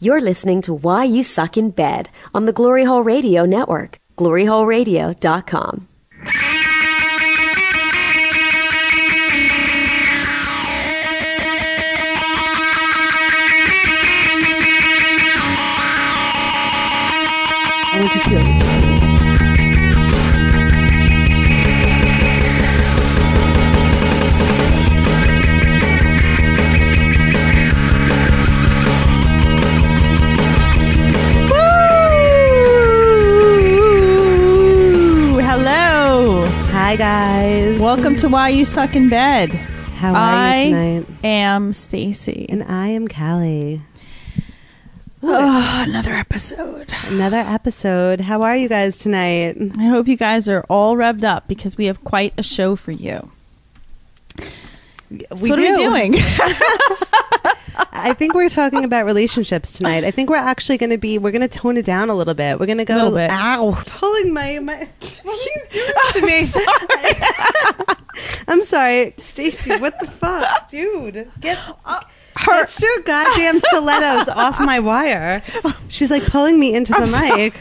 You're listening to Why You Suck in Bed on the Glory Hole Radio Network, gloryholeradio.com. I want to feel it. Hi guys. Welcome to Why You Suck in Bed. How are you tonight? I am Stacy. And I am Callie. Oh, another episode. Another episode. How are you guys tonight? I hope you guys are all revved up because we have quite a show for you. What are we doing? I think we're talking about relationships tonight. I think we're actually going to tone it down a little bit. We're going to go, a little bit. Ow, pulling my what are you doing to me? I'm sorry. Stacy, what the fuck? Dude, get your goddamn stilettos off my wire. She's like pulling me into the mic.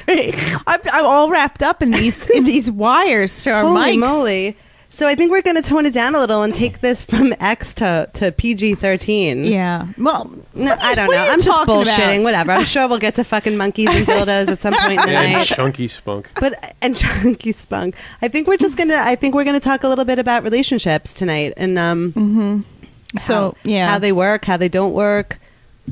I'm all wrapped up in these wires to our mics. Holy moly. So I think we're going to tone it down a little and take this from X to PG-13. Yeah. Well, no, I don't know. I'm just bullshitting. Whatever. I'm sure we'll get to fucking monkeys and dildos at some point in the night. And chunky spunk. And chunky spunk. I think we're going to talk a little bit about relationships tonight and how they work, how they don't work,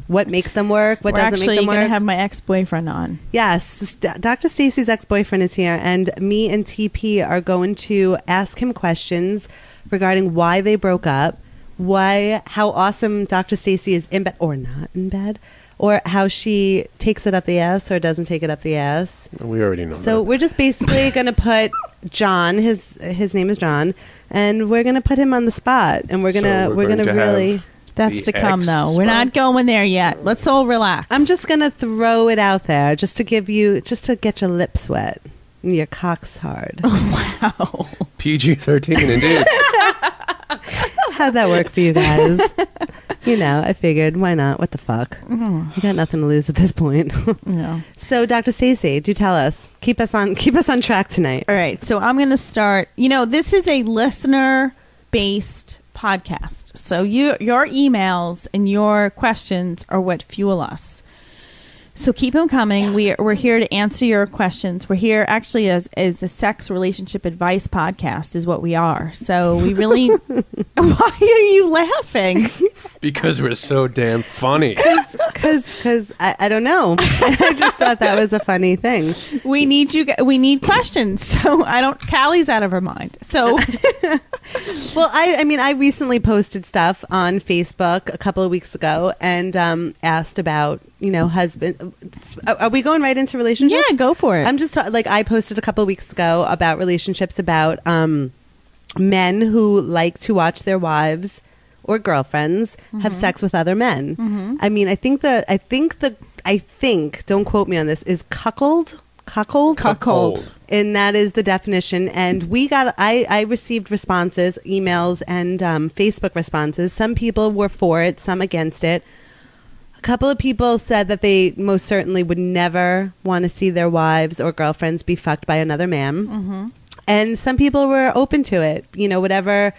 what makes them work, what doesn't make them work. We're actually going to have my ex-boyfriend on. Yes. Dr. Stacy's ex-boyfriend is here, and me and TP are going to ask him questions regarding why they broke up, how awesome Dr. Stacy is in bed or not in bed, or how she takes it up the ass or doesn't take it up the ass. We already know So that. we're just basically going to put John, his name is John, and we're going to put him on the spot, and we're going to really... That's to come, though. We're not going there yet. Let's all relax. I'm just going to throw it out there just to get your lips wet and your cock's hard. Wow. PG-13, indeed. How'd that work for you guys? I figured, why not? What the fuck? You got nothing to lose at this point. No. So, Dr. Stacy, do tell us. Keep us on track tonight. All right. So I'm going to start. This is a listener-based podcast. So your emails and your questions are what fuel us. So keep them coming. We're here to answer your questions. We're here actually as a sex relationship advice podcast is what we are. So we really... Why are you laughing? Because we're so damn funny. Because I don't know. I just thought that was a funny thing. We need questions. So Callie's out of her mind. So... Well, I recently posted stuff on Facebook a couple of weeks ago and asked about, husband. Are we going right into relationships? Yeah, go for it. I'm just I posted a couple of weeks ago about relationships about men who like to watch their wives or girlfriends have sex with other men. Mm-hmm. I think, don't quote me on this, is cuckold. And that is the definition. And I received responses, emails and Facebook responses. Some people were for it, some against it. A couple of people said that they most certainly would never want to see their wives or girlfriends be fucked by another man. Mm-hmm. And some people were open to it. Whatever,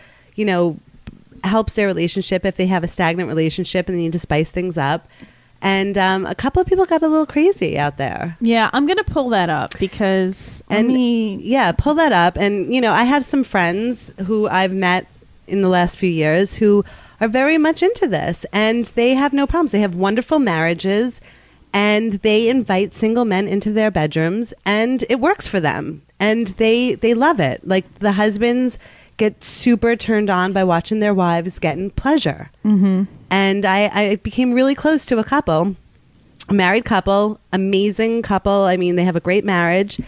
helps their relationship if they have a stagnant relationship and they need to spice things up. And a couple of people got a little crazy out there. Yeah, I'm going to pull that up because... pull that up. And, I have some friends who I've met in the last few years who are very much into this. And they have no problems. They have wonderful marriages. And they invite single men into their bedrooms. And it works for them. And they love it. Like, the husbands get super turned on by watching their wives getting pleasure. Mm-hmm. And I became really close to a married couple, amazing couple. They have a great marriage.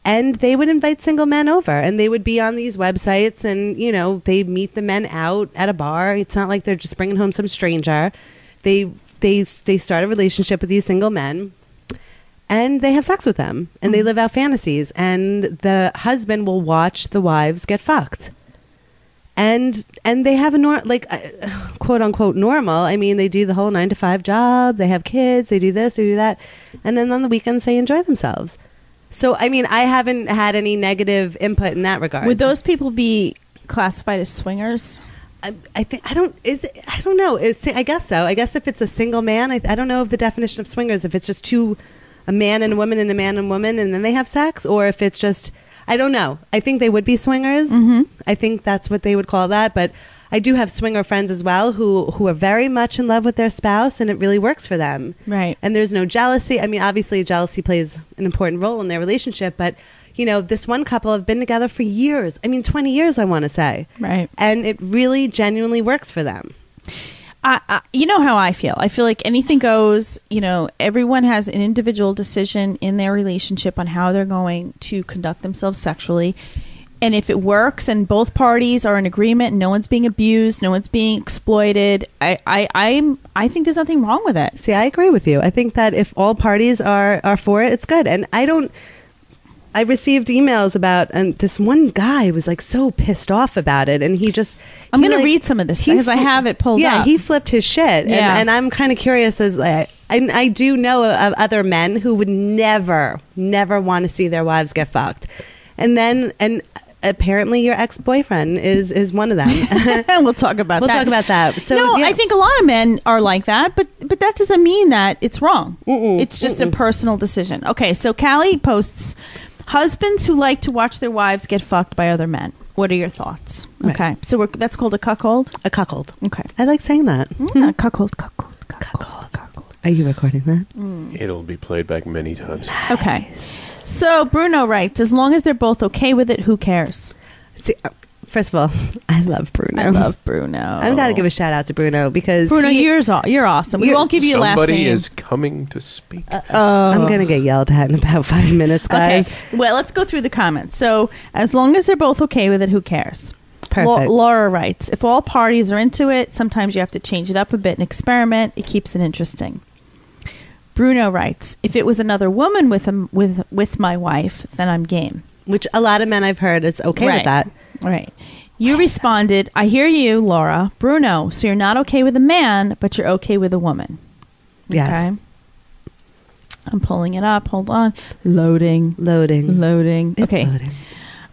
And they would invite single men over. And they would be on these websites. And, they meet the men out at a bar. It's not like they're just bringing home some stranger. They start a relationship with these single men. And they have sex with them. And they live out fantasies. And the husband will watch the wives get fucked. and they have a quote unquote normal. I mean, they do the whole 9-to-5 job. They have kids. They do this. They do that, and then on the weekends they enjoy themselves. So, I mean, I haven't had any negative input in that regard. Would those people be classified as swingers? I don't know. I guess so. I guess if it's a single man, I don't know of the definition of swingers. If it's just a man and a woman and a man and woman, and then they have sex, or if it's just, I don't know. I think they would be swingers. Mm-hmm. I think that's what they would call that. But I do have swinger friends as well who are very much in love with their spouse, and it really works for them. Right. And there's no jealousy. I mean, obviously jealousy plays an important role in their relationship, but this one couple have been together for years. I mean, 20 years, I want to say. Right. And it really genuinely works for them. You know how I feel. I feel like anything goes. Everyone has an individual decision in their relationship on how they're going to conduct themselves sexually. And if it works and both parties are in agreement and no one's being abused, no one's being exploited, I think there's nothing wrong with it. See, I agree with you. I think that if all parties are for it, it's good. And I received emails about, and this one guy was like so pissed off about it, and I'm going to read some of this because I have it pulled up. Yeah, he flipped his shit, Yeah. and I'm kind of curious I do know of other men who would never want to see their wives get fucked, and apparently your ex-boyfriend is one of them. We'll talk about that. We'll talk about that. So, no, yeah. I think a lot of men are like that, but that doesn't mean that it's wrong. Mm-mm, it's just a personal decision. Okay, so Callie posts, husbands who like to watch their wives get fucked by other men. What are your thoughts? Right. Okay, so that's called a cuckold? A cuckold. Okay. I like saying that. Yeah, cuckold. Are you recording that? It'll be played back many times. Okay. So Bruno writes, as long as they're both okay with it, who cares? See, first of all, I love Bruno. I love Bruno. I've got to give a shout out to Bruno because Bruno, you're awesome. We won't give you a last name. Somebody is coming to speak. I'm going to get yelled at in about 5 minutes, guys. Okay. Well, let's go through the comments. So, as long as they're both okay with it, who cares? Perfect. Laura writes, if all parties are into it, sometimes you have to change it up a bit and experiment. It keeps it interesting. Bruno writes, if it was another woman with my wife, then I'm game. Which a lot of men I've heard is okay with that. Right. You responded, I hear you, Laura. Bruno, so you're not okay with a man, but you're okay with a woman. Yes. Okay. I'm pulling it up. Hold on. Loading. It's Okay. loading.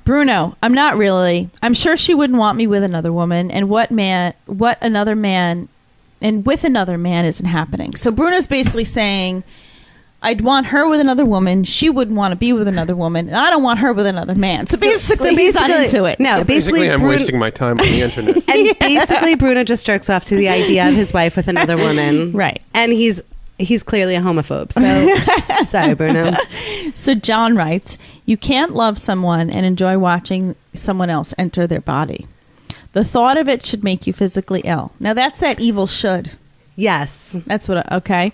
Bruno, I'm not really. I'm sure she wouldn't want me with another woman. And with another man isn't happening. So Bruno's basically saying, I'd want her with another woman. She wouldn't want to be with another woman. And I don't want her with another man. So basically he's not into it. No, Yeah, basically I'm wasting my time on the internet. And basically Bruno just jerks off to the idea of his wife with another woman. Right. And he's clearly a homophobe. So sorry, Bruno. So John writes, you can't love someone and enjoy watching someone else enter their body. The thought of it should make you physically ill. Now that's that evil should. Yes. That's what, okay.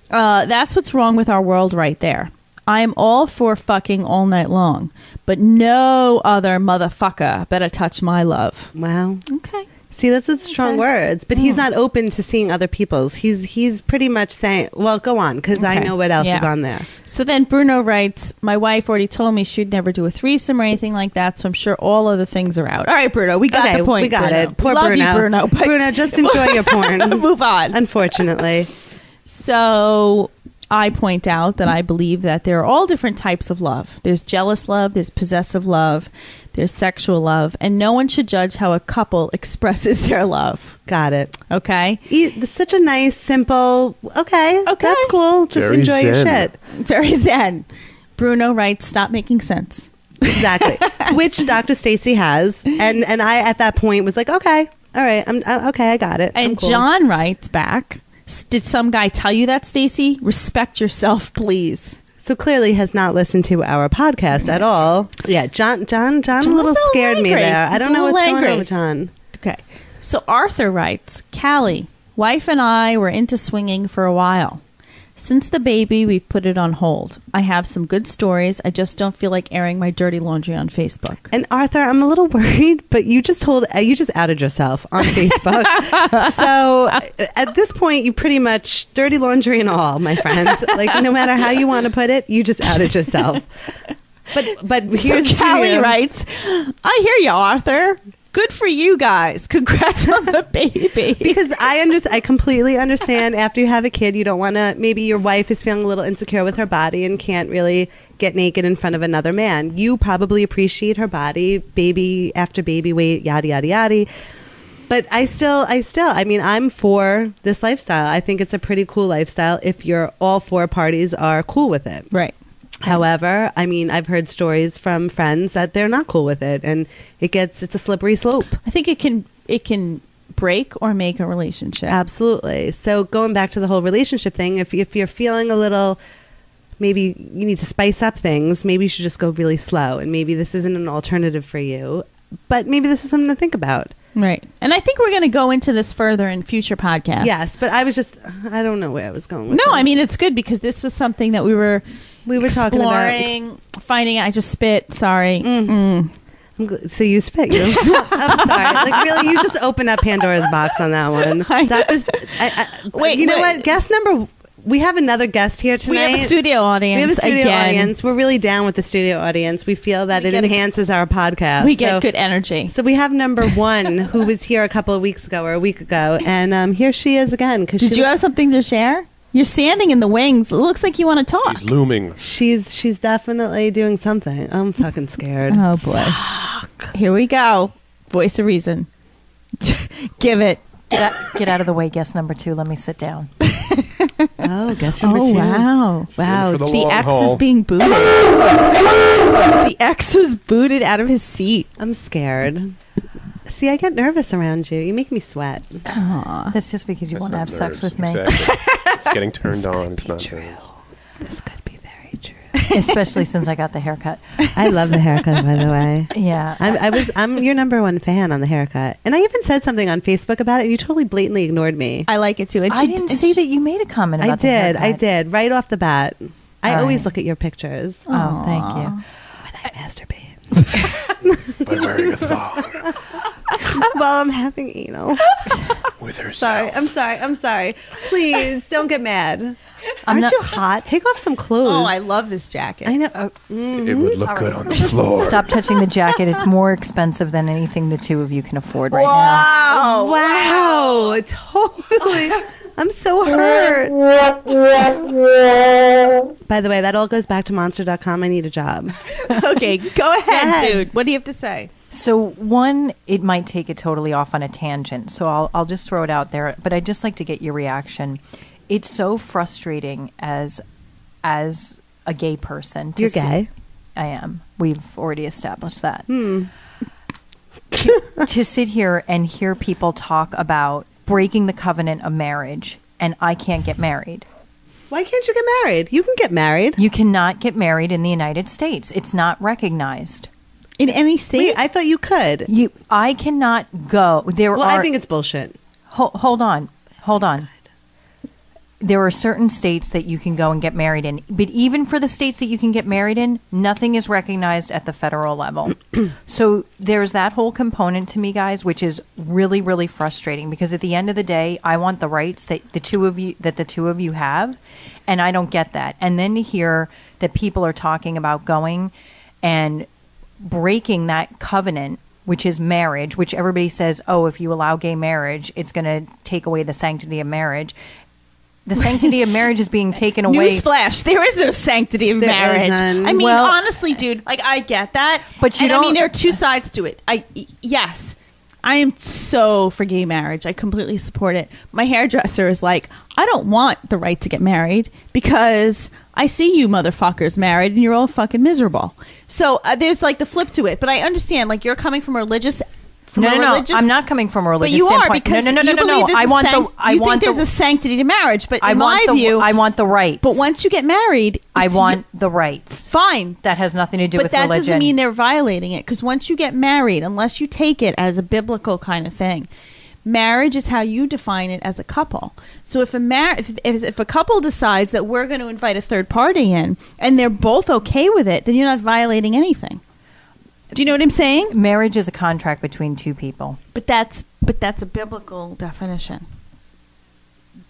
That's what's wrong with our world right there. I am all for fucking all night long, but no other motherfucker better touch my love. Wow. Okay. See, that's strong words, but he's not open to seeing other people's. He's pretty much saying, well, go on, because I know what else is on there. So then Bruno writes, my wife already told me she'd never do a threesome or anything like that, so I'm sure all other things are out. All right, Bruno, we got the point. We got Bruno. it. Poor Love Bruno. You, Bruno. But Bruno, just enjoy your porn. Move on. Unfortunately. So I point out that I believe that there are all different types of love. There's jealous love, there's possessive love, there's sexual love, and no one should judge how a couple expresses their love. Got it. Okay? Such a nice, simple, okay, that's cool. Just Very enjoy your zen. shit. Very zen. Bruno writes, stop making sense. Exactly. Which Dr. Stacy has. And I, at that point, was like, okay, all right, I'm okay, I got it. I'm And cool. John writes back, did some guy tell you that, Stacy? Respect yourself, please. So clearly has not listened to our podcast at all. Yeah, John a little scared me there. I don't know what's going on with John. Okay. So Arthur writes, Callie, wife and I were into swinging for a while. Since the baby, we've put it on hold. I have some good stories. I just don't feel like airing my dirty laundry on Facebook. And Arthur, I'm a little worried, but you just outed yourself on Facebook. So at this point, you pretty much dirty laundry and all, my friends. Like no matter how you want to put it, you just outed yourself. But here's so Callie writes, I hear you, Arthur. Good for you guys. Congrats on the baby. Because I completely understand after you have a kid, you don't want to, maybe your wife is feeling a little insecure with her body and can't really get naked in front of another man. You probably appreciate her body, baby after baby weight, yada, yada, yada. But I mean, I'm for this lifestyle. I think it's a pretty cool lifestyle if all four parties are cool with it. Right. However, I mean, I've heard stories from friends that they're not cool with it, and it's a slippery slope. I think it can break or make a relationship. Absolutely. So going back to the whole relationship thing, if you're feeling a little, maybe you need to spice up things, maybe you should just go really slow, and maybe this isn't an alternative for you, but maybe this is something to think about. Right. And I think we're going to go into this further in future podcasts. Yes, but I don't know where I was going with No, this. I mean, it's good because this was something that we were talking about finding out. I just spit. Sorry. So you spit. I'm sorry. Like, really, you just opened up Pandora's box on that one. That was. Wait. You know what? Guest number. We have another guest here tonight. We have a studio audience. Audience. We're really down with the studio audience. We feel that it enhances our podcast. We get good energy. So we have number one who was here a couple of weeks ago or a week ago, and here she is again. Did you have something to share? You're standing in the wings. It looks like you want to talk. She's looming. She's definitely doing something. I'm fucking scared. Oh boy. Fuck. Here we go. Voice of reason. Give it. Get out of the way, guest number 2. Let me sit down. Oh, guest number 2. Wow. The X haul. is being booted. The X was booted out of his seat. I'm scared. See, I get nervous around you. You make me sweat. Aww. That's just because you want to have sex with me. Exactly. It's getting turned on. It's not true. nerves. This could be very true. Especially since I got the haircut. I love the haircut, by the way. Yeah. I'm your number one fan on the haircut. And I even said something on Facebook about it, and you totally blatantly ignored me. I like it too. I didn't see that you made a comment about the haircut. I did. Right off the bat. I All always right. look at your pictures. Oh, thank you. When I masturbate. By wearing a thong. While I'm having anal. With herself. I'm sorry. Please, don't get mad. I'm Aren't not- you hot? Take off some clothes. Oh, I love this jacket. I know. It would look good on the floor. Stop touching the jacket. It's more expensive than anything the two of you can afford right now. Wow. Totally. I'm so hurt. By the way, that all goes back to monster.com. I need a job. Okay, go ahead, ahead. dude. What do you have to say? So one, it might take it totally off on a tangent. So I'll just throw it out there. But I'd just like to get your reaction. It's so frustrating as a gay person. You're gay. I am. We've already established that. To sit here and hear people talk about breaking the covenant of marriage, and I can't get married. Why can't you get married? You can get married. You cannot get married in the United States. It's not recognized. In any state? Wait, I thought you could. I cannot go. I think it's bullshit. Hold on. There are certain states that you can go and get married in. But even for the states that you can get married in, nothing is recognized at the federal level. So there's that whole component to me, guys, which is really, really frustrating. Because at the end of the day, I want the rights that the two of you have. And I don't get that. And then to hear that people are talking about going and breaking that covenant, which is marriage, which everybody says, oh, if you allow gay marriage, it's going to take away the sanctity of marriage. The sanctity of marriage is being taken away. Newsflash: there is no sanctity of marriage. None. I mean, Well, honestly, dude, like I get that, But you and don't- I mean, there are two sides to it. Yes, I am so for gay marriage. I completely support it. My hairdresser is like, I don't want the right to get married because I see you motherfuckers married and you're all fucking miserable. So there's like the flip to it. But I understand, like you're coming from a religious. No. I'm not coming from a religious But you are standpoint. because no. you believe there's I a want sanct- the. I you want think the. there's a sanctity to marriage, but I in want my the. view, I want the rights. But once you get married, I it's- want the rights. fine. That has nothing to do But with that religion. doesn't mean they're violating it, because once you get married, unless you take it as a biblical kind of thing, marriage is how you define it as a couple. So if a couple decides that we're going to invite a third party in and they're both okay with it, then you're not violating anything. Do you know what I'm saying? Marriage is a contract between two people. But that's a biblical definition.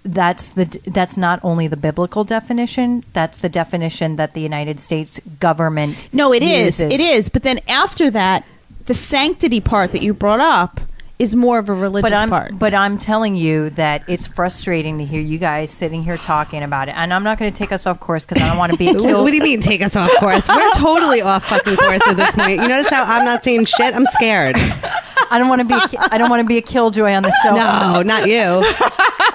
That's not only the biblical definition. That's the definition that the United States government. No, it uses. is. It is. But then after that, the sanctity part that you brought up is more of a religious part. But I'm telling you that it's frustrating to hear you guys sitting here talking about it. And I'm not going to take us off course because I don't want to be a What do you mean take us off course? We're totally off fucking course at this point. You notice how I'm not saying shit? I'm scared. I don't want to be a killjoy on the show. No, not you.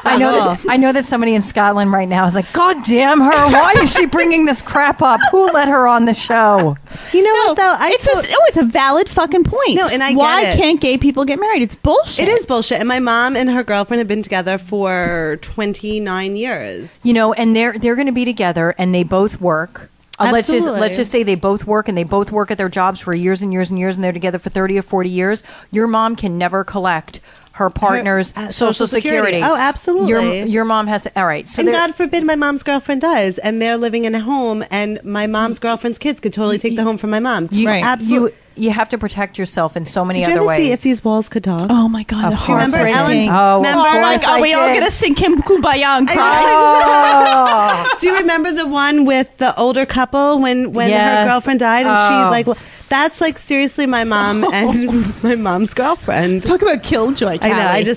I know that somebody in Scotland right now is like, God damn her! Why is she bringing this crap up? Who let her on the show? You know what though? It's a valid fucking point. No, and why get it. can't gay people get married? It's bullshit. It is bullshit. And my mom and her girlfriend have been together for 29 years. You know, and they're going to be together, and they both work. Let's just say they both work, and they both work at their jobs for years and years and years, and they're together for 30 or 40 years. Your mom can never collect her partner's Social Security. Oh, absolutely. Your mom has to, all right. So and God forbid my mom's girlfriend does, and they're living in a home, and my mom's girlfriend's kids could totally take the home from my mom. Absolutely. You have to protect yourself in so many other ways. Did you ever see If These Walls Could Talk? Oh my God! Do you remember Ellen? Oh my God! We all gonna sing Kim Kumbaya and cry. Do you remember the one with the older couple when her girlfriend died and she that's like seriously my mom and my mom's girlfriend. Talk about killjoy, Callie. I know.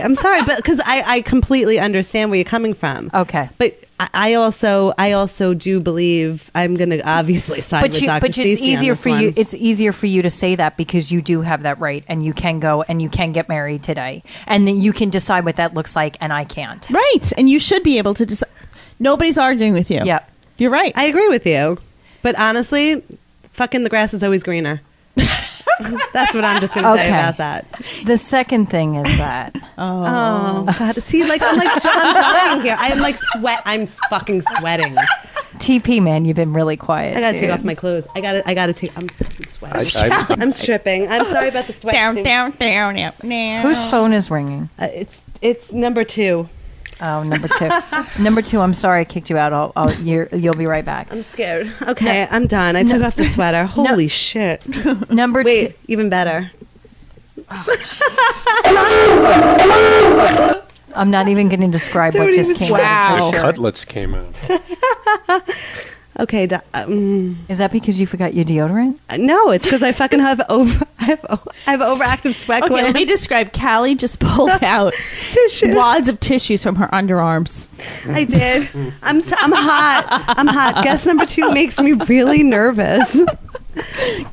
I'm sorry, but because I completely understand where you're coming from. Okay, but I also do believe I'm going to obviously side with Dr. Stacy. It's easier for you. It's easier for you to say that because you do have that right, and you can go and you can get married today, and then you can decide what that looks like, and I can't. Right, and you should be able to decide. Nobody's arguing with you. Yeah, you're right. I agree with you, but honestly, fucking the grass is always greener. That's what I'm just going to say about that. The second thing is that. Oh God! See, I'm dying here. I'm fucking sweating. TP, man, you've been really quiet. I gotta take off my clothes. I gotta take. I'm fucking sweating. I'm stripping. I'm sorry about the sweat. Down. Whose phone is ringing? It's number 2. Oh, number 2. Number 2. I'm sorry I kicked you out. You'll be right back. I'm scared. Okay, I'm done. I took off the sweater. Holy shit. Number 2. Wait, even better. I'm not even going to describe what just came out. The cutlets came out. Okay. Is that because you forgot your deodorant? No, it's because I fucking have overactive sweat Okay, gland. let me describe. Callie just pulled out wads of tissues from her underarms. I did. I'm hot. I'm hot. Guess number 2 makes me really nervous.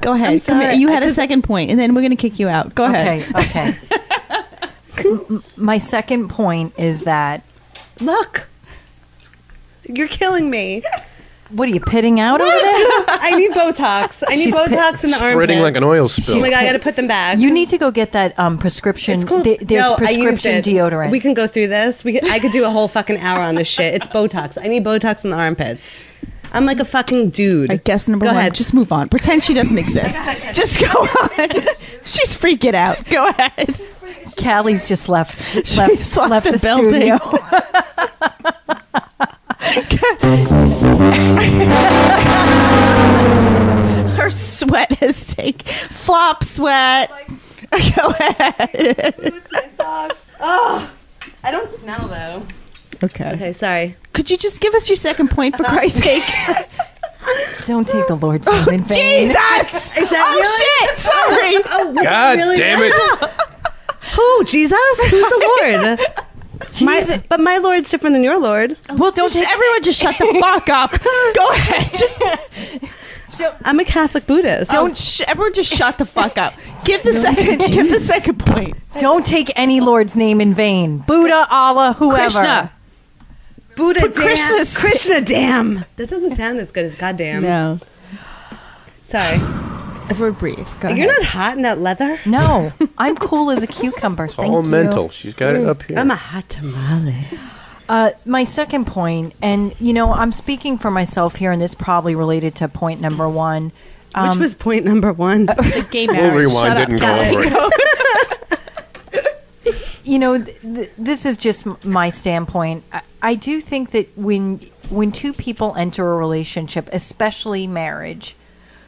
Go ahead. You had a second point, and then we're going to kick you out. Go ahead. Okay. My second point is that... Look. You're killing me. What are you pitting out over there? I need Botox. I need Botox in the armpit. Spreading like an oil spill. Oh my God, I got to put them back. You need to go get that prescription. It's cool. There's prescription deodorant. We can go through this. I could do a whole fucking hour on this shit. It's Botox. I need Botox in the armpits. I'm like a fucking dude. I guess number 1. Ahead. Just move on. Pretend she doesn't exist. Just go on. She's freaking out. Go ahead. Callie's just left the building. Her sweat has taken flop sweat. Go ahead. My socks. Oh, I don't smell though. Okay, sorry. Could you just give us your second point for Christ's sake? Don't take the Lord's name in vain. Jesus! Is that shit! Sorry. Oh, God really? damn it! Who? Jesus? Who's the Lord? But my Lord's different than your Lord. Well, everyone just shut the fuck up. Go ahead. I'm a Catholic Buddhist. Everyone just shut the fuck up. Give the second point. Don't take any Lord's name in vain. Buddha, Allah, whoever. Krishna. Buddha, damn. Krishna, damn. That doesn't sound as good as goddamn. No. Sorry. Everyone breathe. Go ahead. You're not hot in that leather? No. I'm cool as a cucumber. It's all mental. She's got it up here. I'm a hot tamale. My second point, and I'm speaking for myself here, and this probably related to point number 1. Which was point number 1? The gay marriage. We'll rewind. Didn't go over it. This is just my standpoint. I do think that when two people enter a relationship, especially marriage,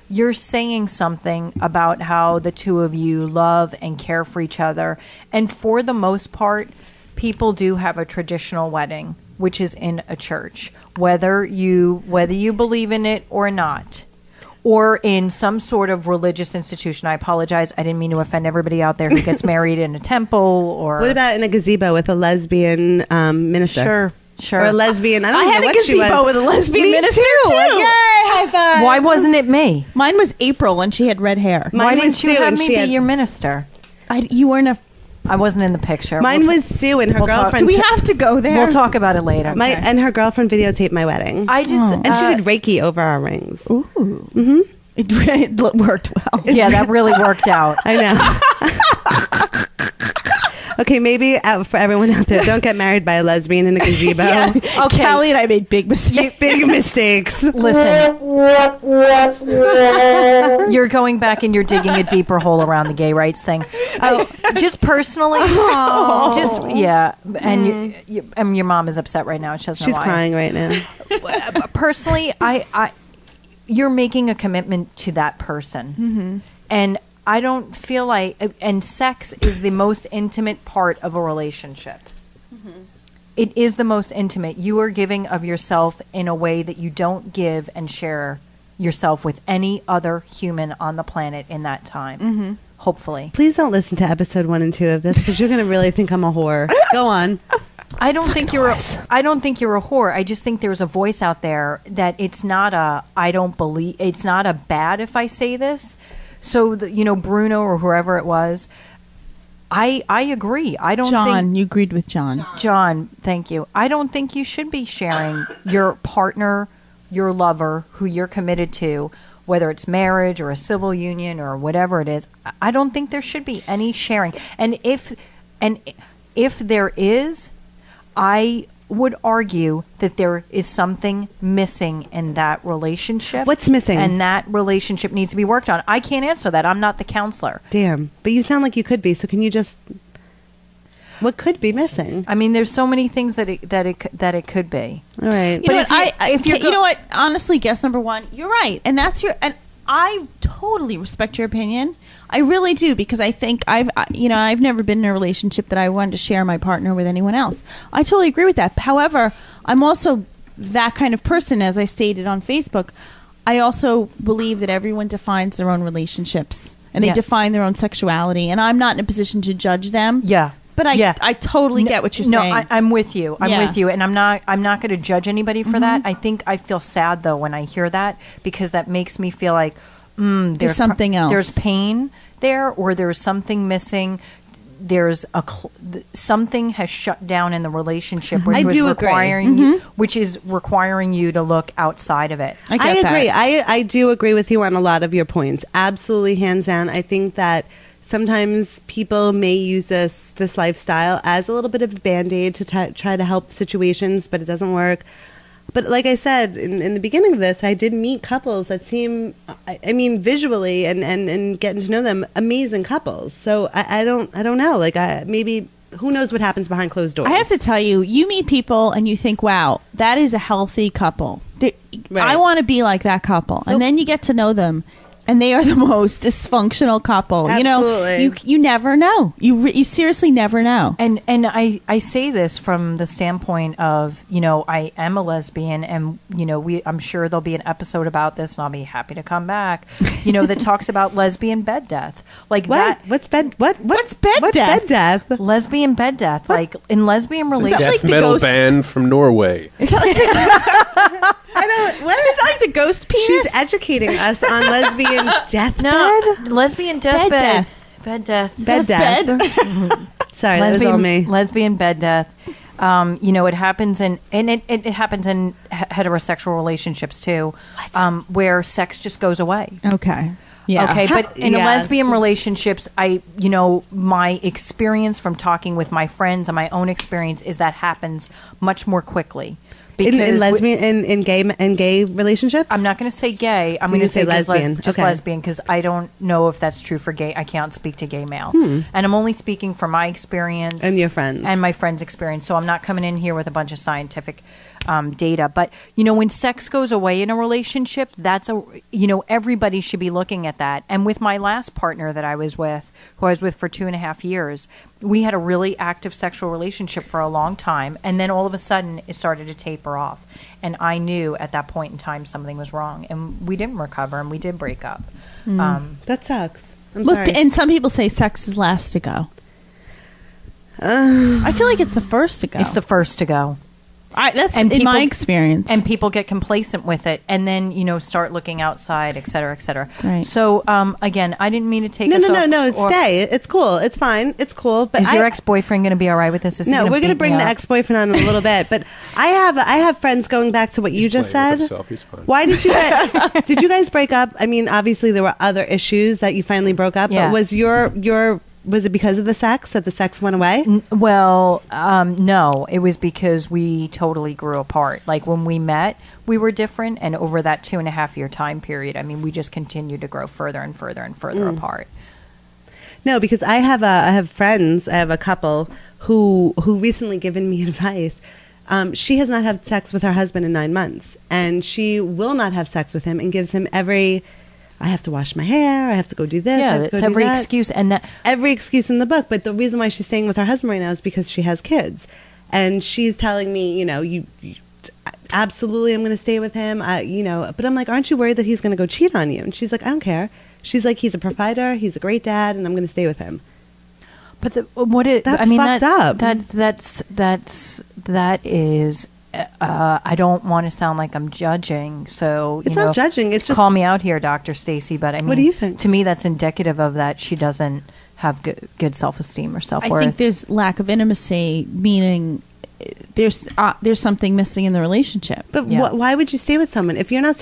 you're saying something about how the two of you love and care for each other. And for the most part, people do have a traditional wedding, which is in a church, whether you believe in it or not. or in some sort of religious institution. I apologize. I didn't mean to offend everybody out there who gets married in a temple or. What about in a gazebo with a lesbian minister? Sure. Or a lesbian. I I had a gazebo with a lesbian minister too. Yay, high five. Why wasn't it me? Mine was April, and she had red hair. Mine Why was didn't you Sue, have and me she be had- your minister? You weren't a. I wasn't in the picture. Mine was Sue and her we'll talk- girlfriend. Do we have to go there? We'll talk about it later. And her girlfriend videotaped my wedding. I just and she did Reiki over our rings. Ooh. Mm-hmm. It worked well. yeah, that really worked out. I know. Okay, maybe for everyone out there, don't get married by a lesbian in a gazebo. Okay. Kelly and I made big mistakes. Big mistakes. Listen, you're going back and you're digging a deeper hole around the gay rights thing. Just personally, just yeah, and and your mom is upset right now. She doesn't know She's why. crying right now. Personally, you're making a commitment to that person, and I don't feel like, and sex is the most intimate part of a relationship. It is the most intimate. You are giving of yourself in a way that you don't give and share yourself with any other human on the planet in that time. Hopefully. Please don't listen to episode 1 and 2 of this because you're going to really think I'm a whore. Go on. I don't think you're a whore. I just think there's a voice out there that it's not a bad if I say this. So, Bruno or whoever it was, I agree. I don't think... You agreed with John. John, thank you. I don't think you should be sharing your partner, your lover, who you're committed to, whether it's marriage or a civil union or whatever it is. I don't think there should be any sharing. And if there is, I would argue that there is something missing in that relationship. What's missing? And that relationship needs to be worked on. I can't answer that. I'm not the counselor. Damn. But you sound like you could be. So can you just... What could be missing? I mean, there's so many things that it could be. All right. You know what? if you're you know what? Honestly, guess number one, you're right, and and I totally respect your opinion. I really do, because I think I've never been in a relationship that I wanted to share my partner with anyone else. I totally agree with that. However, I'm also that kind of person, as I stated on Facebook. I also believe that everyone defines their own relationships and they define their own sexuality, and I'm not in a position to judge them. Yeah. But I totally get what you're saying. No, I'm with you. I'm with you, and I'm not going to judge anybody for that. I feel sad though when I hear that, because that makes me feel like there's something else. There's pain there, or there's something missing. There's something has shut down in the relationship, which which is requiring you to look outside of it. I agree. I do agree with you on a lot of your points. Absolutely, hands down. I think that sometimes people may use this lifestyle as a little bit of a Band-Aid to try to help situations, but it doesn't work. But like I said, in the beginning of this, I did meet couples that seem, I mean, visually and getting to know them, amazing couples. So I don't know. Like, maybe, who knows what happens behind closed doors. I have to tell you, you meet people and you think, wow, that is a healthy couple. I want to be like that couple. And then you get to know them, and they are the most dysfunctional couple. Absolutely. You never know. You seriously never know. And I say this from the standpoint of, I am a lesbian, and I'm sure there'll be an episode about this, and I'll be happy to come back. That talks about lesbian bed death, like what? that. What's bed? What's bed death? Bed death? Lesbian bed death, like in lesbian relationships. Death metal band from Norway. I don't. What Is that like the ghost penis? She's educating us on lesbian deathbed. Lesbian deathbed. Bed death. Bed death. Sorry, that was all me. Lesbian bed death. It happens it happens in heterosexual relationships too, where sex just goes away. Okay. Yeah. Okay, but in the lesbian relationships, my experience from talking with my friends and my own experience is that happens much more quickly. In lesbian in gay relationships? I'm not going to say gay. I'm going to say lesbian. Just lesbian, because I don't know if that's true for gay. I can't speak to gay male, and I'm only speaking from my experience and your friends and my friends' experience. So I'm not coming in here with a bunch of scientific data. But, when sex goes away in a relationship, everybody should be looking at that. And with my last partner that I was with, who I was with for 2.5 years, we had a really active sexual relationship for a long time. And then all of a sudden it started to taper off. And I knew at that point in time something was wrong. And we didn't recover and we did break up. That sucks. I'm sorry. And some people say sex is last to go. I feel like it's the first to go. It's the first to go. That's in my experience. And people get complacent with it and then, start looking outside, et cetera, et cetera. Right. So, again, I didn't mean to take us off. No, stay. It's cool. It's fine. It's cool. But is your ex-boyfriend going to be all right with this? No, we're going to bring the ex-boyfriend on in a little bit. But I have friends going back to what you just said. Why did you guys break up? I mean, obviously there were other issues that you finally broke up. Yeah. But was it because of the sex, that the sex went away? No. It was because we totally grew apart. Like when we met, we were different. And over that 2.5 year time period, I mean, we just continued to grow further and further and further apart. No, because I have friends, I have a couple who recently given me advice. She has not had sex with her husband in 9 months. And she will not have sex with him and gives him I have to wash my hair. I have to go do this. Yeah, it's every excuse, every excuse in the book. But the reason why she's staying with her husband right now is because she has kids, and she's telling me, you absolutely, I'm going to stay with him. But I'm like, aren't you worried that he's going to go cheat on you? And she's like, I don't care. She's like, he's a provider. He's a great dad, and I'm going to stay with him. But that's fucked up. That is. I don't want to sound like I'm judging, so it's not judging. It's just call me out here, Dr. Stacy. But I mean, what do you think? To me, that's indicative of that she doesn't have good self-esteem or self-worth. I think there's lack of intimacy, meaning there's something missing in the relationship. But why would you stay with someone if you're not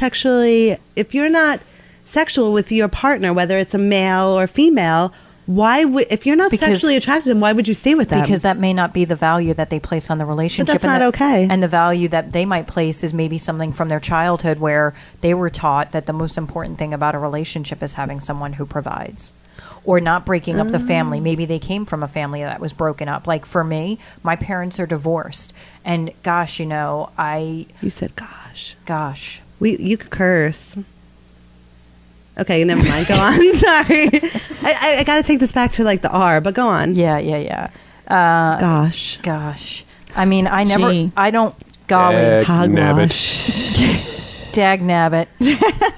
sexual with your partner, whether it's a male or female? If you're not sexually attracted to them, why would you stay with them? Because that may not be the value that they place on the relationship. But that's not okay. And the value that they might place is maybe something from their childhood where they were taught that the most important thing about a relationship is having someone who provides. Or not breaking up the family. Maybe they came from a family that was broken up. Like for me, my parents are divorced. And gosh, You said gosh. Gosh. You could curse. Okay, never mind. Go on. Sorry. I got to take this back to like the R, but go on. Yeah. Gosh. I mean, golly. Dag nabbit.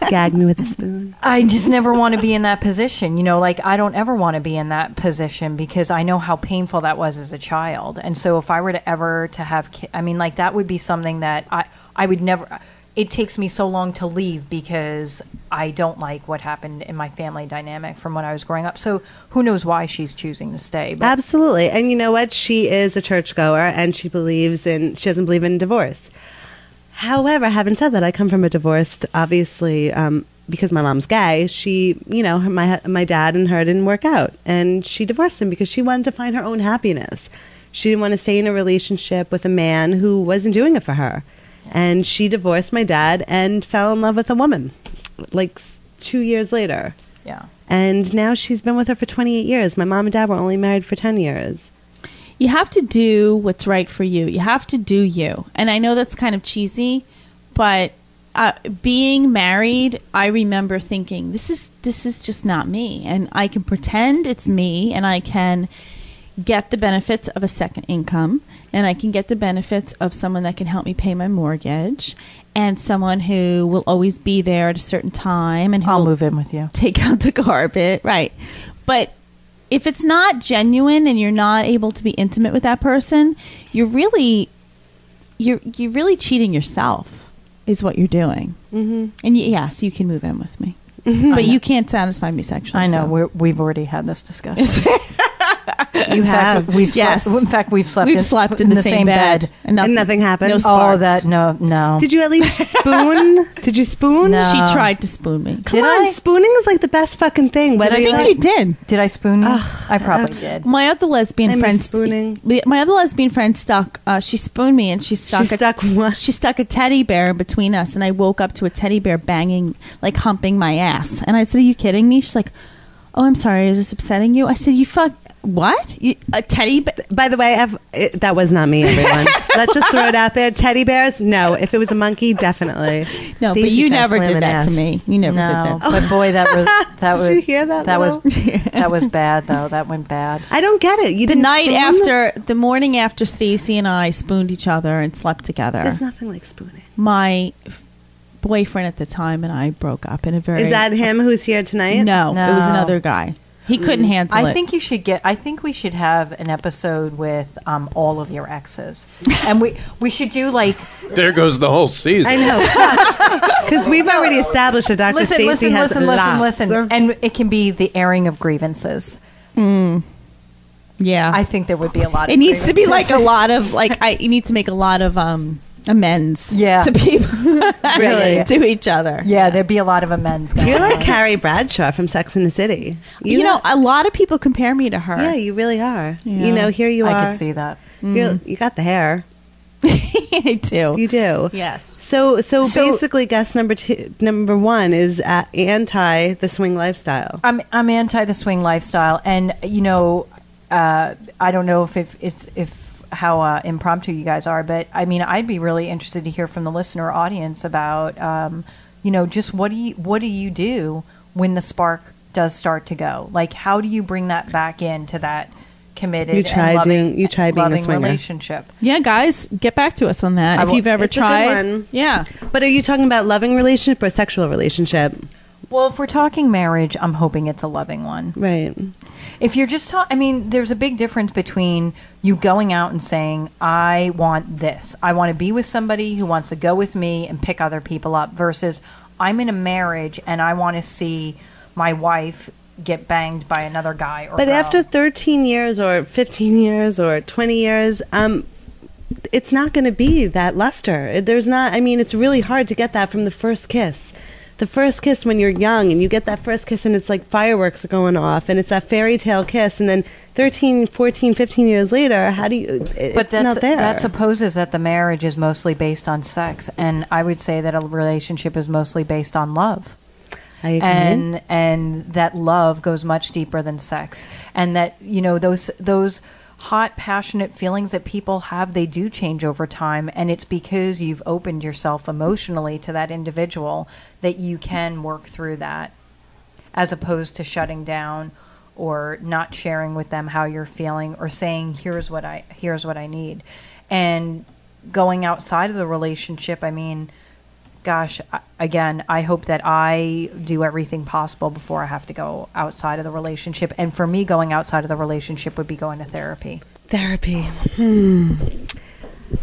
Gag me with a spoon. I just never want to be in that position. I don't ever want to be in that position because I know how painful that was as a child. And so if I were to ever to have that would be something that I would never... It takes me so long to leave because I don't like what happened in my family dynamic from when I was growing up. So who knows why she's choosing to stay. But absolutely. And you know what? She is a churchgoer and she doesn't believe in divorce. However, having said that, I come from a divorced, obviously, because my mom's gay. She, my dad and her didn't work out. And she divorced him because she wanted to find her own happiness. She didn't want to stay in a relationship with a man who wasn't doing it for her. And she divorced my dad and fell in love with a woman, like 2 years later. Yeah. And now she's been with her for 28 years. My mom and dad were only married for 10 years. You have to do what's right for you. You have to do you. And I know that's kind of cheesy, but being married, I remember thinking, this is just not me. And I can pretend it's me, and I can get the benefits of a second income, and I can get the benefits of someone that can help me pay my mortgage, and someone who will always be there at a certain time, and who I'll move in with you, take out the carpet, right? But if it's not genuine and you're not able to be intimate with that person, you're really cheating yourself, is what you're doing. Mm-hmm. And yes, you can move in with me, but you can't satisfy me sexually. I know. So. We've already had this discussion. You have. We've slept in the same bed. And nothing happened. No sparks. Oh, that no. Did you at least spoon? Did you spoon? No. She tried to spoon me. Come on, spooning is like the best fucking thing. I think you did. Did I spoon you? I probably did. My other lesbian friend spooning. My other lesbian friend stuck. She spooned me, and she stuck a teddy bear between us, and I woke up to a teddy bear banging, like humping my ass. And I said, "Are you kidding me?" She's like, "Oh, I'm sorry. Is this upsetting you?" I said, What? A teddy bear? By the way, that was not me, everyone. Let's just throw it out there. Teddy bears? No. If it was a monkey, definitely. No, Stacey but you got never did slamming that to ass. me. You never did that. But boy, that was Did you hear that? that was little- that was bad though. That went bad. I don't get it. You The didn't night spoon? after, the morning after Stacy and I spooned each other and slept together, There's nothing like spooning. my boyfriend at the time and I broke up in a very... Is that him who's here tonight? No, it was No. another guy. He couldn't handle it. I think you should get. I think we should have an episode with all of your exes, and we should do like. There goes the whole season. I know. Because we've already established that Dr. Stacy has lots. listen, and it can be the airing of grievances. Yeah. I think there would be a lot. It of needs to be like grievances. a lot of, like, you need to make a lot of amends Yeah. to people. Really? To each other. Yeah, there'd be a lot of amends. You're going like on. Carrie Bradshaw from Sex and the City. You know, a lot of people compare me to her. Yeah, you really are. Yeah. You know, here you are. I could see that. You got the hair. I do. You do. Yes. So basically, guest number one is anti the swing lifestyle. I'm anti the swing lifestyle, and you know, I don't know if how impromptu you guys are, but I mean, I'd be really interested to hear from the listener audience about, you know, just what do you do when the spark does start to go? Like, how do you bring that back into that committed You try being a loving swinger. relationship? Yeah, guys, get back to us on that I if will- you've ever It's a good tried. one. Yeah. But are you talking about loving relationship or sexual relationship? Well, if we're talking marriage, I'm hoping it's a loving one. Right. If you're just I mean, there's a big difference between you going out and saying, I want this. I want to be with somebody who wants to go with me and pick other people up versus I'm in a marriage and I want to see my wife get banged by another guy or But girl. after 13 years or 15 years or 20 years, it's not going to be that luster. There's not, I mean, it's really hard to get that from the first kiss. The first kiss when you're young and you get that first kiss and it's like fireworks are going off and it's that fairy tale kiss and then 13, 14, 15 years later, how do you, it's not there. That supposes that the marriage is mostly based on sex. And I would say that a relationship is mostly based on love. I agree. And that love goes much deeper than sex, and that, you know, those hot, passionate feelings that people have, they do change over time, and it's because you've opened yourself emotionally to that individual that you can work through that, as opposed to shutting down or not sharing with them how you're feeling or saying here's what I need. And going outside of the relationship, I mean, gosh, again, I hope that I do everything possible before I have to go outside of the relationship. And for me, going outside of the relationship would be going to therapy. Therapy.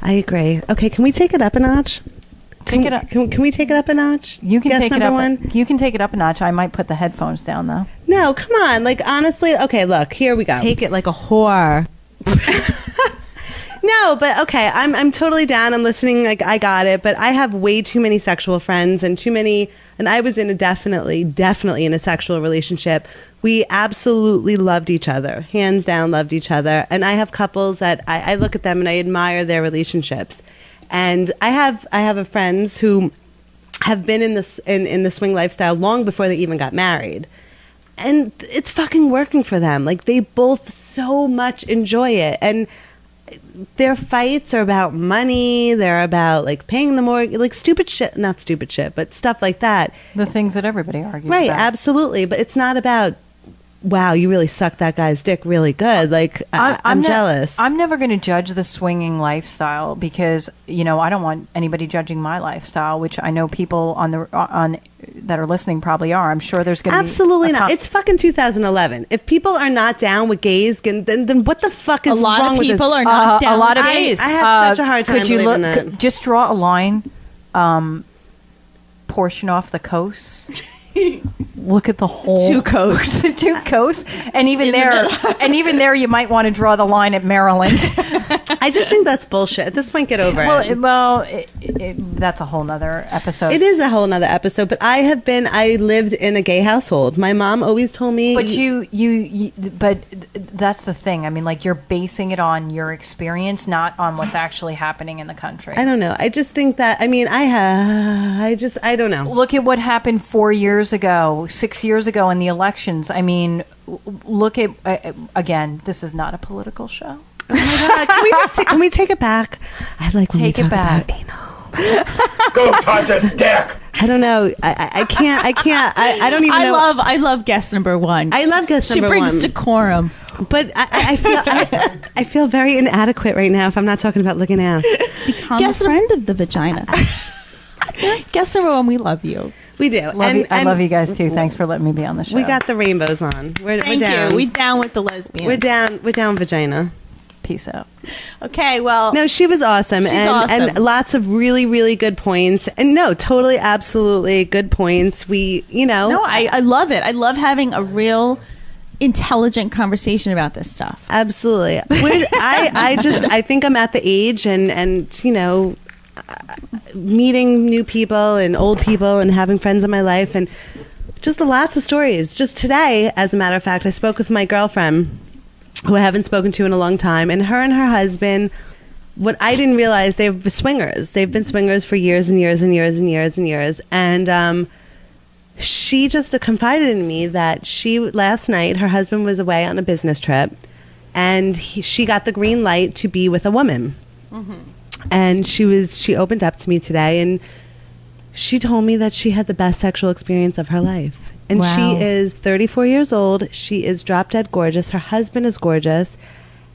I agree. Okay, can we take it up a notch? Can we take it up a notch? You can Guess take it number up. one? You can take it up a notch. I might put the headphones down though. No, come on. Like, honestly, okay, look, here we go. Take it like a whore. No, but okay, I'm totally down. I'm listening. Like, I got it. But I have way too many sexual friends and too many. And I was in a definitely in a sexual relationship. We absolutely loved each other, hands down, loved each other. And I have couples that I look at them and I admire their relationships. And I have friends who have been in the swing lifestyle long before they even got married. And it's fucking working for them. Like, they both so much enjoy it. And their fights are about money. They're about, like, paying the mortgage, like, stupid shit. Not stupid shit, but stuff like that. The things that everybody argues Right, about. absolutely. But it's not about, wow, you really sucked that guy's dick really good. Like, I'm jealous. I'm never going to judge the swinging lifestyle because, you know, I don't want anybody judging my lifestyle, which I know people on that are listening probably are. I'm sure there's going to be Absolutely not. It's fucking 2011. If people are not down with gays, then what the fuck is A lot wrong of with this? people are not down a lot with of gays. I have such a hard time could you believing that. just draw a line, portion off the coast. Look at the whole Two coasts. two coasts, and even there, you might want to draw the line at Maryland. I just think that's bullshit. At this point, get over it. That's a whole nother episode. It is a whole nother episode, but I lived in a gay household. My mom always told me. But but that's the thing. I mean, like, you're basing it on your experience, not on what's actually happening in the country. I don't know. I just think that, I mean, I don't know. Look at what happened 4 years ago, 6 years ago in the elections. I mean, look at, again, this is not a political show. Oh my God. Can we take it back? I like when we Take it talk back. about anal. Go touch his dick. I don't know. I can't. I don't even know. I love guest number one. I love guest She number brings one. decorum. But I feel very inadequate right now if I'm not talking about looking ass. Become a friend of the vagina. Guest number one, we love you. We do. I love you guys too. Thanks for letting me be on the show. We got the rainbows on. We're Thank down. you. We down with the lesbians. We're down vagina. Peace out. Okay, well. No, she was awesome. She's and awesome. lots of really, really good points. And no, totally, absolutely good points. No, I love it. I love having a real intelligent conversation about this stuff. Absolutely. I think I'm at the age and meeting new people and old people and having friends in my life and just lots of stories. Just today, as a matter of fact, I spoke with my girlfriend who I haven't spoken to in a long time, and her husband, what I didn't realize, they were swingers. They've been swingers for years and years and years and years and years. And she just confided in me that last night, her husband was away on a business trip, and she got the green light to be with a woman. Mm-hmm. And she opened up to me today, and she told me that she had the best sexual experience of her life. And Wow. she is 34 years old. She is drop dead gorgeous. Her husband is gorgeous.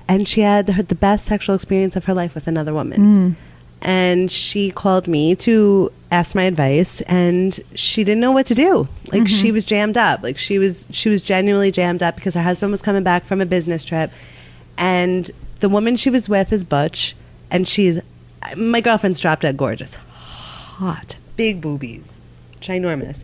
And she had the best sexual experience of her life with another woman. And she called me to ask my advice, and she didn't know what to do. Like, she was jammed up. Like, she was genuinely jammed up because her husband was coming back from a business trip. And the woman she was with is butch. And my girlfriend's drop dead gorgeous. Hot. Big boobies. Ginormous.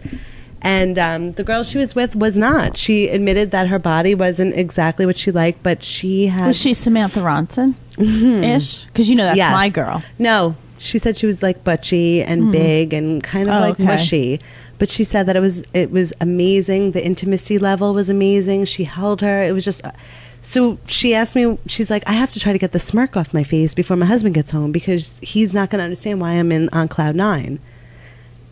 And the girl she was with was not. She admitted that her body wasn't exactly what she liked, but she had... Was she Samantha Ronson-ish? Because that's Yes. my girl. No. She said she was like butchy and big and kind of mushy. But she said that it was amazing. The intimacy level was amazing. She held her. It was just... So she asked me, she's like, I have to try to get the smirk off my face before my husband gets home because he's not going to understand why I'm on cloud 9.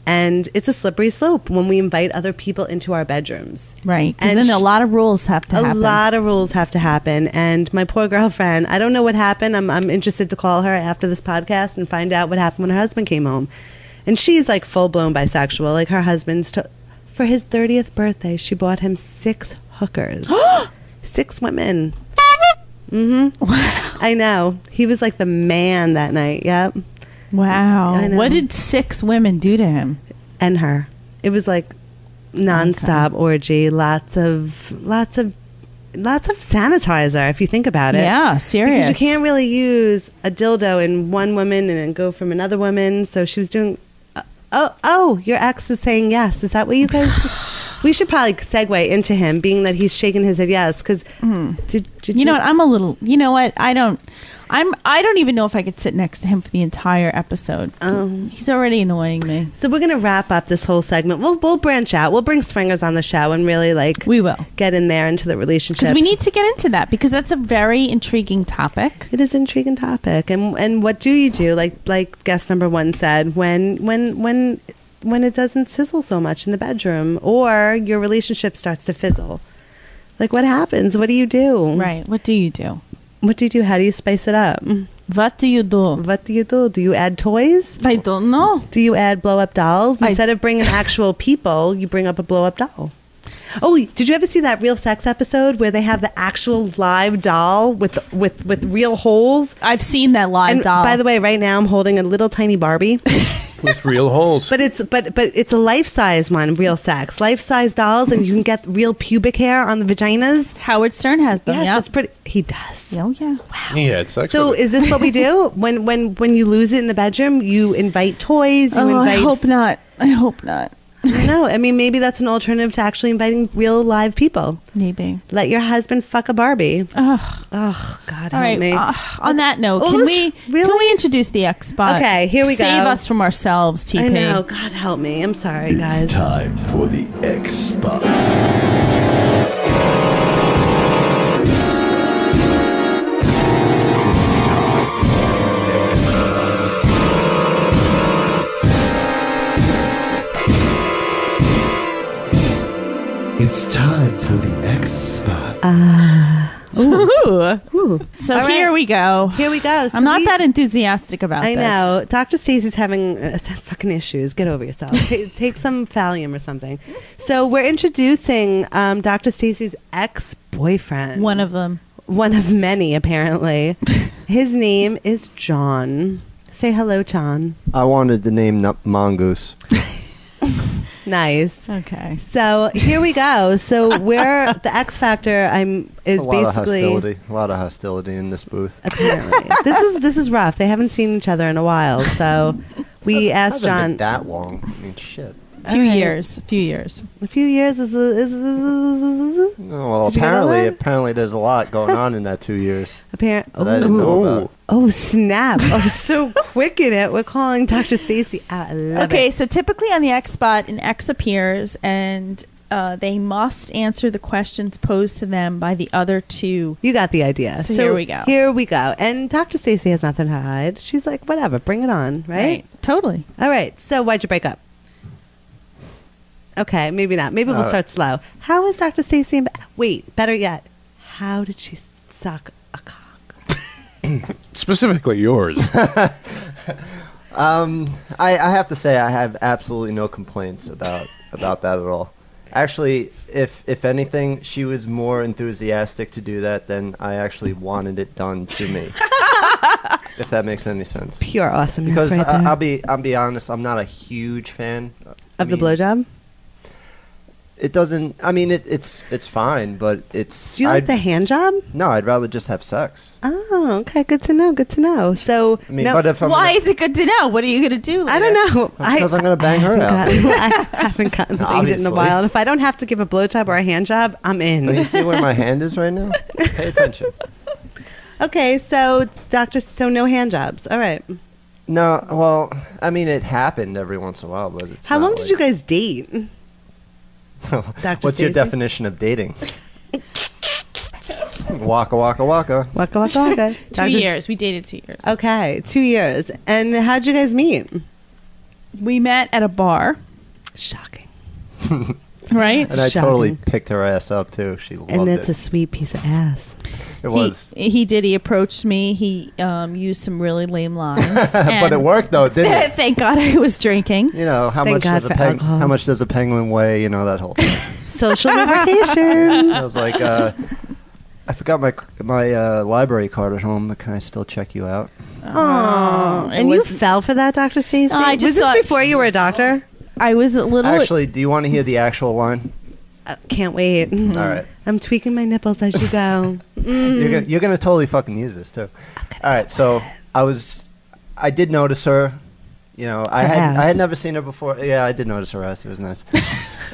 And it's a slippery slope when we invite other people into our bedrooms. Right. Because And then a lot of rules have to happen. A lot of rules have to happen. And my poor girlfriend, I don't know what happened. I'm interested to call her after this podcast and find out what happened when her husband came home. And she's like full-blown bisexual. Like her husband's, for his 30th birthday, she bought him 6 hookers. 6 women. Mm-hmm. Wow. I know. He was like the man that night. Yep. Wow. I know. What did 6 women do to him? And her. It was like nonstop orgy. Lots of sanitizer, if you think about it. Yeah, serious. Because you can't really use a dildo in one woman and then go from another woman. So she was doing. Your ex is saying yes. Is that what you guys? We should probably segue into him, being that he's shaking his head yes. Because did You know what? I'm a little. You know what? I don't even know if I could sit next to him for the entire episode. He's already annoying me. So we're gonna wrap up this whole segment. We'll branch out. We'll bring swingers on the show and really We will get in there into the relationships because we need to get into that because that's a very intriguing topic. It is an intriguing topic. And what do you do? Like guest number 1 said, when it doesn't sizzle so much in the bedroom or your relationship starts to fizzle. Like what happens? What do you do? Right. What do you do? What do you do? How do you spice it up? What do you do? What do you do? Do you add toys? I don't know. Do you add blow-up dolls? Instead of bringing actual people, you bring up a blow-up doll. Oh, did you ever see that Real Sex episode where they have the actual live doll with real holes? I've seen that live And doll. by the way, right now I'm holding a little tiny Barbie. With real holes. But it's a life-size one, Real Sex. Life-size dolls, and you can get real pubic hair on the vaginas. Howard Stern has them. Yes, Yeah. it's pretty. He does. Oh yeah. He had sex So with it. is this what we do? When you lose it in the bedroom, you invite toys, you I invite... hope not. I hope not. No, I mean, maybe that's an alternative to actually inviting real live people. Maybe. Let your husband fuck a Barbie. Ugh. Oh, God All help right. me. On that note, Oh, can really? we introduce the X spot? Okay, here we go. Save us from ourselves, TP. I know. God help me. I'm sorry, guys. It's time for the X Spot. It's time for the X spot. Ooh. So All right. here we go. Here we go. So I'm not that enthusiastic about I this. know. Dr. Stacy's having fucking issues. Get over yourself. Take some Valium or something. So we're introducing Dr. Stacy's ex-boyfriend. One of them. One of many, apparently. His name is John. Say hello, John. I wanted the name Mongoose. Nice. Okay. So here we go. So we're the X Factor. Is a lot basically a lot of hostility in this booth. apparently this is rough. They haven't seen each other in a while. So we asked Hasn't been John. that long. I mean, shit. A few All right. years. A few years. A few years is No, well, Did you know that? apparently there's a lot going on in that 2 years apparent. that I didn't know about. Oh snap! Oh, so quick in it. We're calling Dr. Stacy out. I love Okay, it. so typically on the X spot, an X appears and they must answer the questions posed to them by the other two. You got the idea. So here we go. Here we go. And Dr. Stacy has nothing to hide. She's like, whatever, bring it on, right? Totally. All right. So why'd you break up? Okay, maybe not. Maybe we'll start slow. How is Dr. Stacy wait, better yet, how did she suck a cock? Specifically yours. I have to say I have absolutely no complaints about that at all. Actually, if anything, she was more enthusiastic to do that than I actually wanted it done to me. If that makes any sense. Pure awesomeness Because right there. I'll be honest, I'm not a huge fan Of the blowjob? It doesn't. I mean, it's fine, but it's. Do you like the hand job? No, I'd rather just have sex. Oh, okay. Good to know. Good to know. So, I mean, no, but if I'm Why is it good to know? What are you going to do later? I don't know. Because I'm gonna bang her out. I haven't gotten laid in a Obviously. while. And if I don't have to give a blowjob or a hand job, I'm in. But you see where my hand is right now? Pay attention. Okay, so so no hand jobs. All right. No, well, I mean, it happened every once in a while, but it's. How not long did like- you guys date? Dr. What's your Stacy? definition of dating? Waka waka waka. Waka waka waka. 2 years. We dated 2 years. Okay, 2 years. And how'd you guys meet? We met at a bar, Shocking. right? And I Shocking. totally picked her ass up too. She loved And it's it. a sweet piece of ass. It was. He did. He approached me. He used some really lame lines. But it worked though, didn't it? Thank God I was drinking. You know how Thank much God does for alcohol. how much does a penguin weigh? You know that whole thing. Social lubrication. I was like, I forgot my library card at home. But can I still check you out? Oh, and you fell for that, Dr. Stacy? I just was this thought- before you were a doctor? I was a little. Actually, do you want to hear the actual line? Can't wait. All right. I'm tweaking my nipples as you go. You're gonna totally fucking use this too. All right, so I did notice her. You know, I had never seen her before. Yeah, I did notice her ass. It was nice.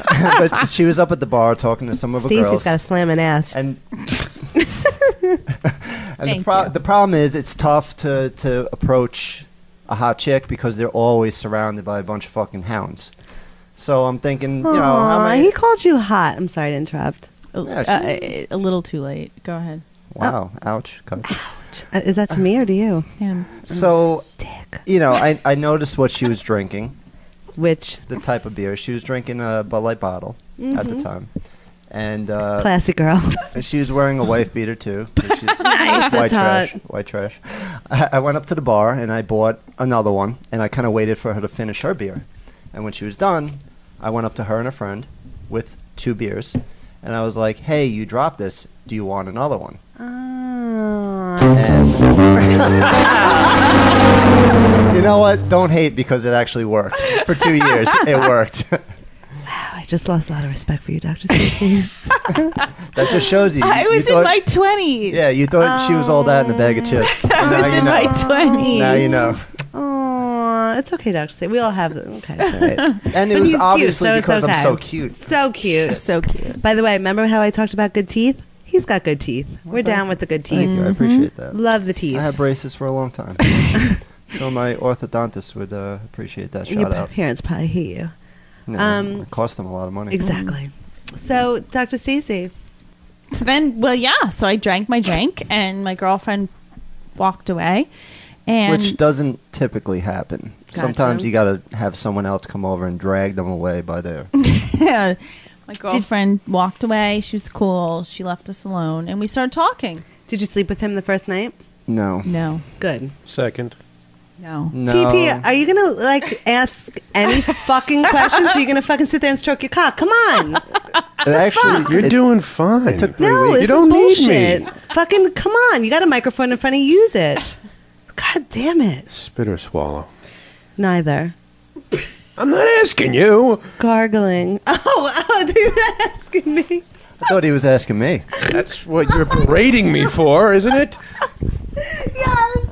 But she was up at the bar talking to some of her Stacy's girls. got a slamming ass. And Thank the problem is it's tough to approach a hot chick because they're always surrounded by a bunch of fucking hounds. So I'm thinking, you know, how Aw, many? he called you hot. I'm sorry to interrupt. Yeah, a little too late. Go ahead. Wow, ouch. Cut. Is that to me or to you? Him. So, Dick. you know, I noticed what she was drinking, Which the type of beer. She was drinking a Bud Light bottle at the time. And classy girl. and she was wearing a wife beater too. Which is Nice, white that's hot. trash. White trash. I went up to the bar and I bought another one, and I kind of waited for her to finish her beer. And when she was done, I went up to her and a friend with 2 beers, and I was like, "Hey, you dropped this. Do you want another one?" Oh. And you know what? Don't hate because it actually worked. For 2 years, it worked. I just lost a lot of respect for you, Dr. Stacy. That just shows you. I you was in thought- my 20s. Yeah, you thought she was all that in a bag of chips. I Now was you in know. my 20s. Now you know. Oh, it's okay, Dr. Stacy. We all have it. Okay, it's all right. And it But was he's cute, obviously so it's because okay. I'm so cute. So cute. So cute. By the way, remember how I talked about good teeth? He's got good teeth. We're down with the good teeth. Thank you. I appreciate that. Love the teeth. I had braces for a long time. So my orthodontist would appreciate that Your shout out. parents probably hate you. No, it cost them a lot of money. Exactly. So, Dr. Stacy. So then, well, yeah. So I drank my drink, and my girlfriend walked away. And Which doesn't typically happen. Gotcha. Sometimes you got to have someone else come over and drag them away by their. My girlfriend walked away. She was cool. She left us alone, and we started talking. Did you sleep with him the first night? No. No, Good. Second. no. No. TP, are you gonna like ask any fucking questions? Are you gonna fucking sit there and stroke your cock? Come on. You're doing fine. It took 3 No, weeks. this don't is need bullshit. me. Fucking come on. You got a microphone in front of you. Use it. God damn it. Spit or swallow. Neither. I'm not asking you. Gargling. Oh, you're not asking me. I thought he was asking me. That's what you're berating me for, isn't it? Yes.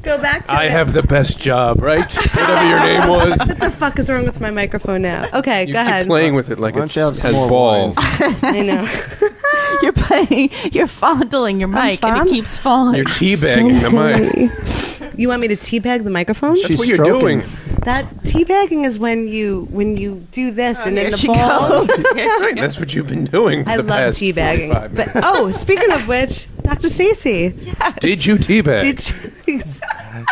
Go back to I it. have the best job, right? Whatever your name was. What the fuck is wrong with my microphone now? Okay, You go keep ahead. playing with it like Why don't it's you have some has more balls. wine? I know. You're playing. You're fondling your mic, and fond- it keeps falling. You're teabagging the mic. You want me to teabag the microphone? That's She's what you're stroking. doing. That teabagging is when you do this and then here the she balls. Right, that's what you've been doing for I the love past teabagging. 45 But minutes. speaking of which, Dr. Stacy, Did you teabag? did you,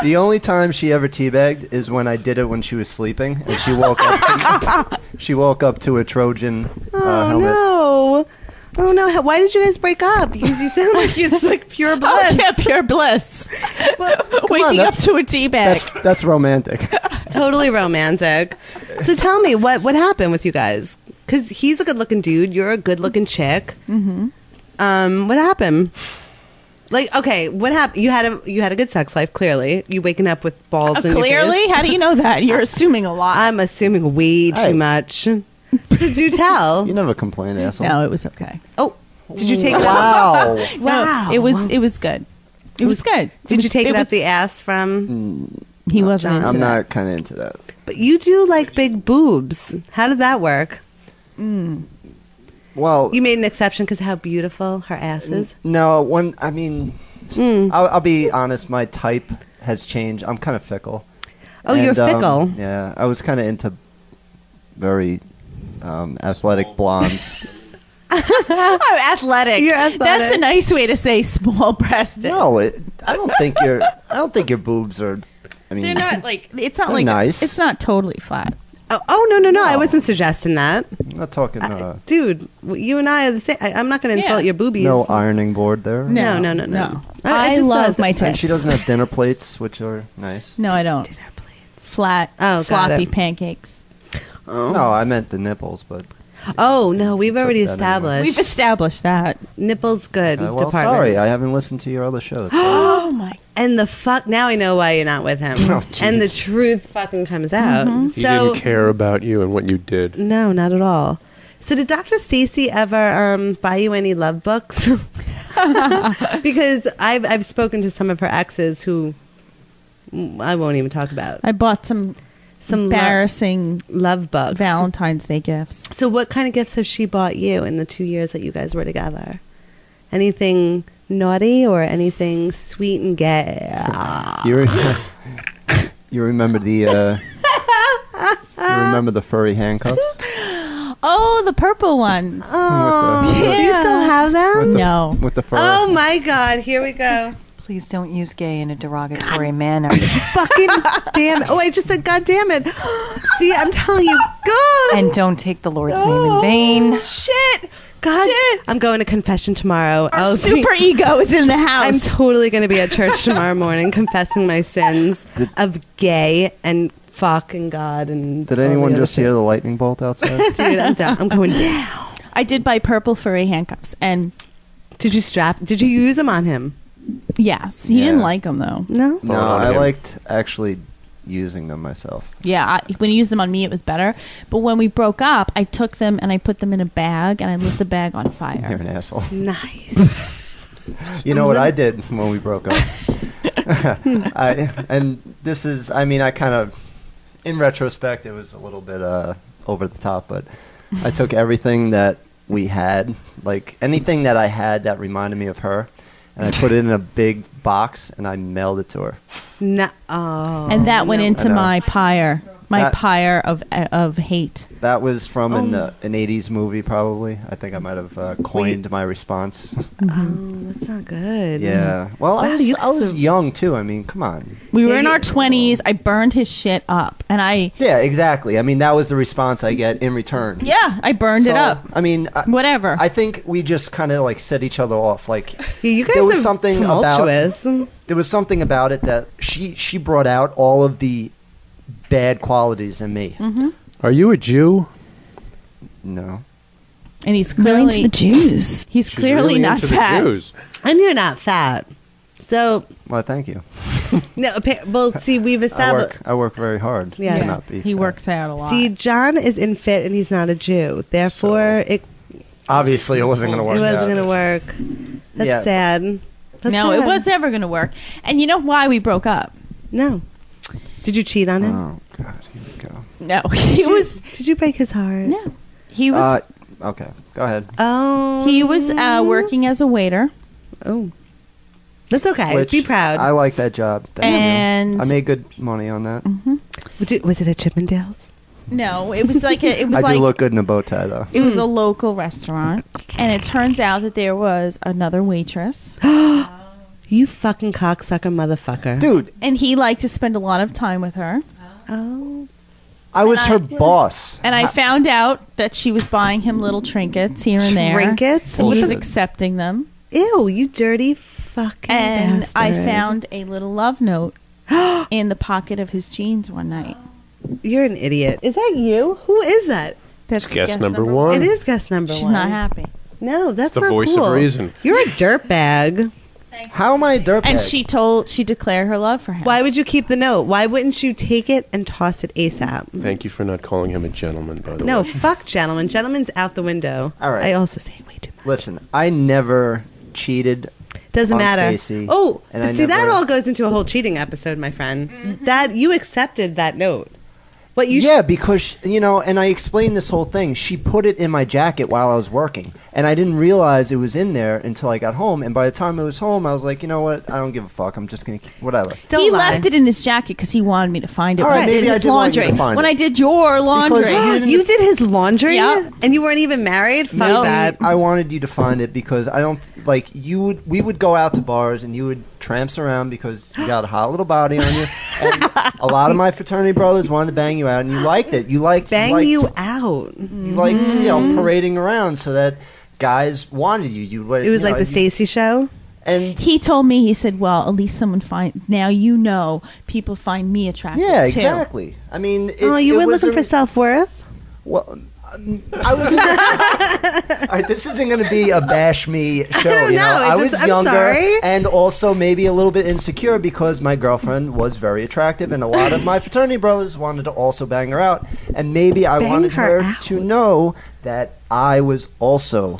The only time she ever teabagged is when I did it when she was sleeping, and she woke up. She woke up to a Trojan helmet. no. Oh no! Why did you guys break up? Because you sound like it's like pure bliss. Oh, yeah, pure bliss. Waking up that's- to a tea bag. That's romantic. Totally romantic. So tell me, what happened with you guys? Because he's a good-looking dude. You're a good-looking chick. Mm-hmm. What happened? Like, okay, what happened? You had a good sex life. Clearly, you waking up with balls. in your Clearly, face. how do you know that? You're assuming a lot. I'm assuming way too Hey. much. So do tell. You never complain, asshole. No, it was okay. Oh, did you take it out? Wow. Wow. No, it was good. It was good. Did you take it was, up the ass from? He wasn't into I'm that. not kind of into that. But you do like big boobs. How did that work? Well, You made an exception because how beautiful her ass is. no. I'll be honest. My type has changed. I'm kind of fickle. Oh, you're fickle. Yeah, I was kind of into very athletic blondes. I'm athletic. You're athletic. That's a nice way to say small-breasted. No, I don't think your boobs are. I mean, They're not like. It's not They're like. nice. It's not totally flat. Oh no! I No. wasn't suggesting that. I'm not talking. Dude, you and I are the same. I'm not going to insult Yeah. your boobies. No ironing board there. No. I just love does. my tits. And she doesn't have dinner plates, which are nice. No, I don't. Flat, Oh, got floppy it. pancakes. No, I meant the nipples, but Oh no, we've already that anyway. established. We've established that. Nipples good well, department. sorry, I haven't listened to your other shows. Oh my! And the fuck now I know why you're not with him. Oh, And the jeez. truth fucking comes out. He So didn't care about you and what you did. no, not at all. So did Dr. Stacy ever buy you any love books? Because I've spoken to some of her exes who I won't even talk about. I bought some embarrassing love books. Valentine's Day gifts. So what kind of gifts has she bought you in the 2 years that you guys were together? Anything naughty or anything sweet and gay? You remember the you remember the furry handcuffs? Oh, the purple ones. Oh, With do you Yeah. still have them? No. With the fur. Oh my God! Here we go. Please don't use gay in a derogatory manner. Fucking damn! Oh, I just said, God damn it! See, I'm telling you, God. And don't take the Lord's name in vain. Shit! God, Shit. I'm going to confession tomorrow. Our super ego is in the house. I'm totally going to be at church tomorrow morning, confessing my sins of gay and fucking God and. Did all anyone the other just hear the lightning bolt outside? shit. Dude, I'm down. I'm going down. I did buy purple furry handcuffs, and Did you use them on him? yes, he Yeah. didn't like them though. No. No, on I him. liked actually using them myself. Yeah, when he used them on me, it was better. But when we broke up, I took them and I put them in a bag, and I lit the bag on You're fire. an asshole. Nice. You know what I did when we broke up? I kind of, in retrospect, it was a little bit over the top, but I took everything that we had, like anything that I had that reminded me of her, and I put it in a big box and I mailed it to her. No. Oh. And that went no. into I know. my My pyre of hate. That was from an 80s movie, probably. I think I might have coined my response. Oh, that's not good. Yeah. Well, Wow, I was young, too. I mean, come on. We were in our 20s. I burned his shit up. And Yeah, exactly. I mean, that was the response I get in return. Yeah, I burned it up. I mean, Whatever. I think we just kind of like set each other off. Like, Yeah, you guys there was are something tumultuous. there was something about it that she brought out all of the bad qualities in me. Mm-hmm. Are you a Jew? No. And he's clearly Jews. He's She's clearly really not into fat. The Jews. And you're not fat. So, Well, thank you. no, well, see, we've established. I work very hard Yes. to not be. He fat. works out a lot. See, John is in fit and he's not a Jew. Therefore, it Obviously, it wasn't going to work. wasn't out. going to work. That's Yeah. sad. That's no, sad. it was never going to work. And you know why we broke up? No. Did you cheat on him? Oh God, here we go. No, he was. Did you break his heart? No, he was. Okay, go ahead. Oh. He was working as a waiter, Oh. That's okay. Which Be proud. I like that job. Thank and you. I made good money on that. Was it at Chippendales? no, it was like it was I like do look good in a bow tie, though. it was a local restaurant, and it turns out that there was another waitress, You fucking cocksucker motherfucker. Dude, and he liked to spend a lot of time with her. Oh. I was her boss. And I found out that she was buying him little trinkets here and there. Trinkets? And he was Bullshit. accepting them. Ew, you dirty fucking And bastard. I found a little love note in the pocket of his jeans one night. You're an idiot. Is that you? Who is that? That's Guess number one. It is guest number She's one. not happy. No, that's the not voice cool. of reason. You're a dirtbag. How am I a dirtbag? And she declared her love for him. Why would you keep the note? Why wouldn't you take it and toss it ASAP? Thank you for not calling him a gentleman, by the No, way. fuck gentlemen. Gentlemen's out the window. All right. I also say way too much. Listen, I never cheated. Doesn't on matter. Stacy, Oh, and but I see, that never- all goes into a whole cheating episode, my friend. That you accepted that note. What you Yeah, because, and I explained this whole thing. She put it in my jacket while I was working, and I didn't realize it was in there until I got home. And by the time I was home, I was like, you know what? I don't give a fuck. I'm just going to, whatever. Don't he lie. left it in his jacket because he wanted me to find it All when right, I did maybe I his did want you laundry. to find When it. I did your laundry. Because You did his laundry, Yeah. and you weren't even married. Fuck No. that. I wanted you to find it because I don't, we would go out to bars and you would tramps around because you got a hot little body on you. And a lot of my fraternity brothers wanted to bang you out, and you liked it. You liked Bang you out. You liked, parading around so that guys wanted you. It was like the Stacy show. And He told me, he said, well, at least someone now people find me attractive yeah, too. exactly. I mean, Oh, you were looking for self-worth? Well, I was. All right, this isn't going to be a bash me show. don't know, I it's was just- I'm younger sorry. and also maybe a little bit insecure because my girlfriend was very attractive, and a lot of my fraternity brothers wanted to also bang her out, and maybe I Bang wanted her her out. to know that I was also.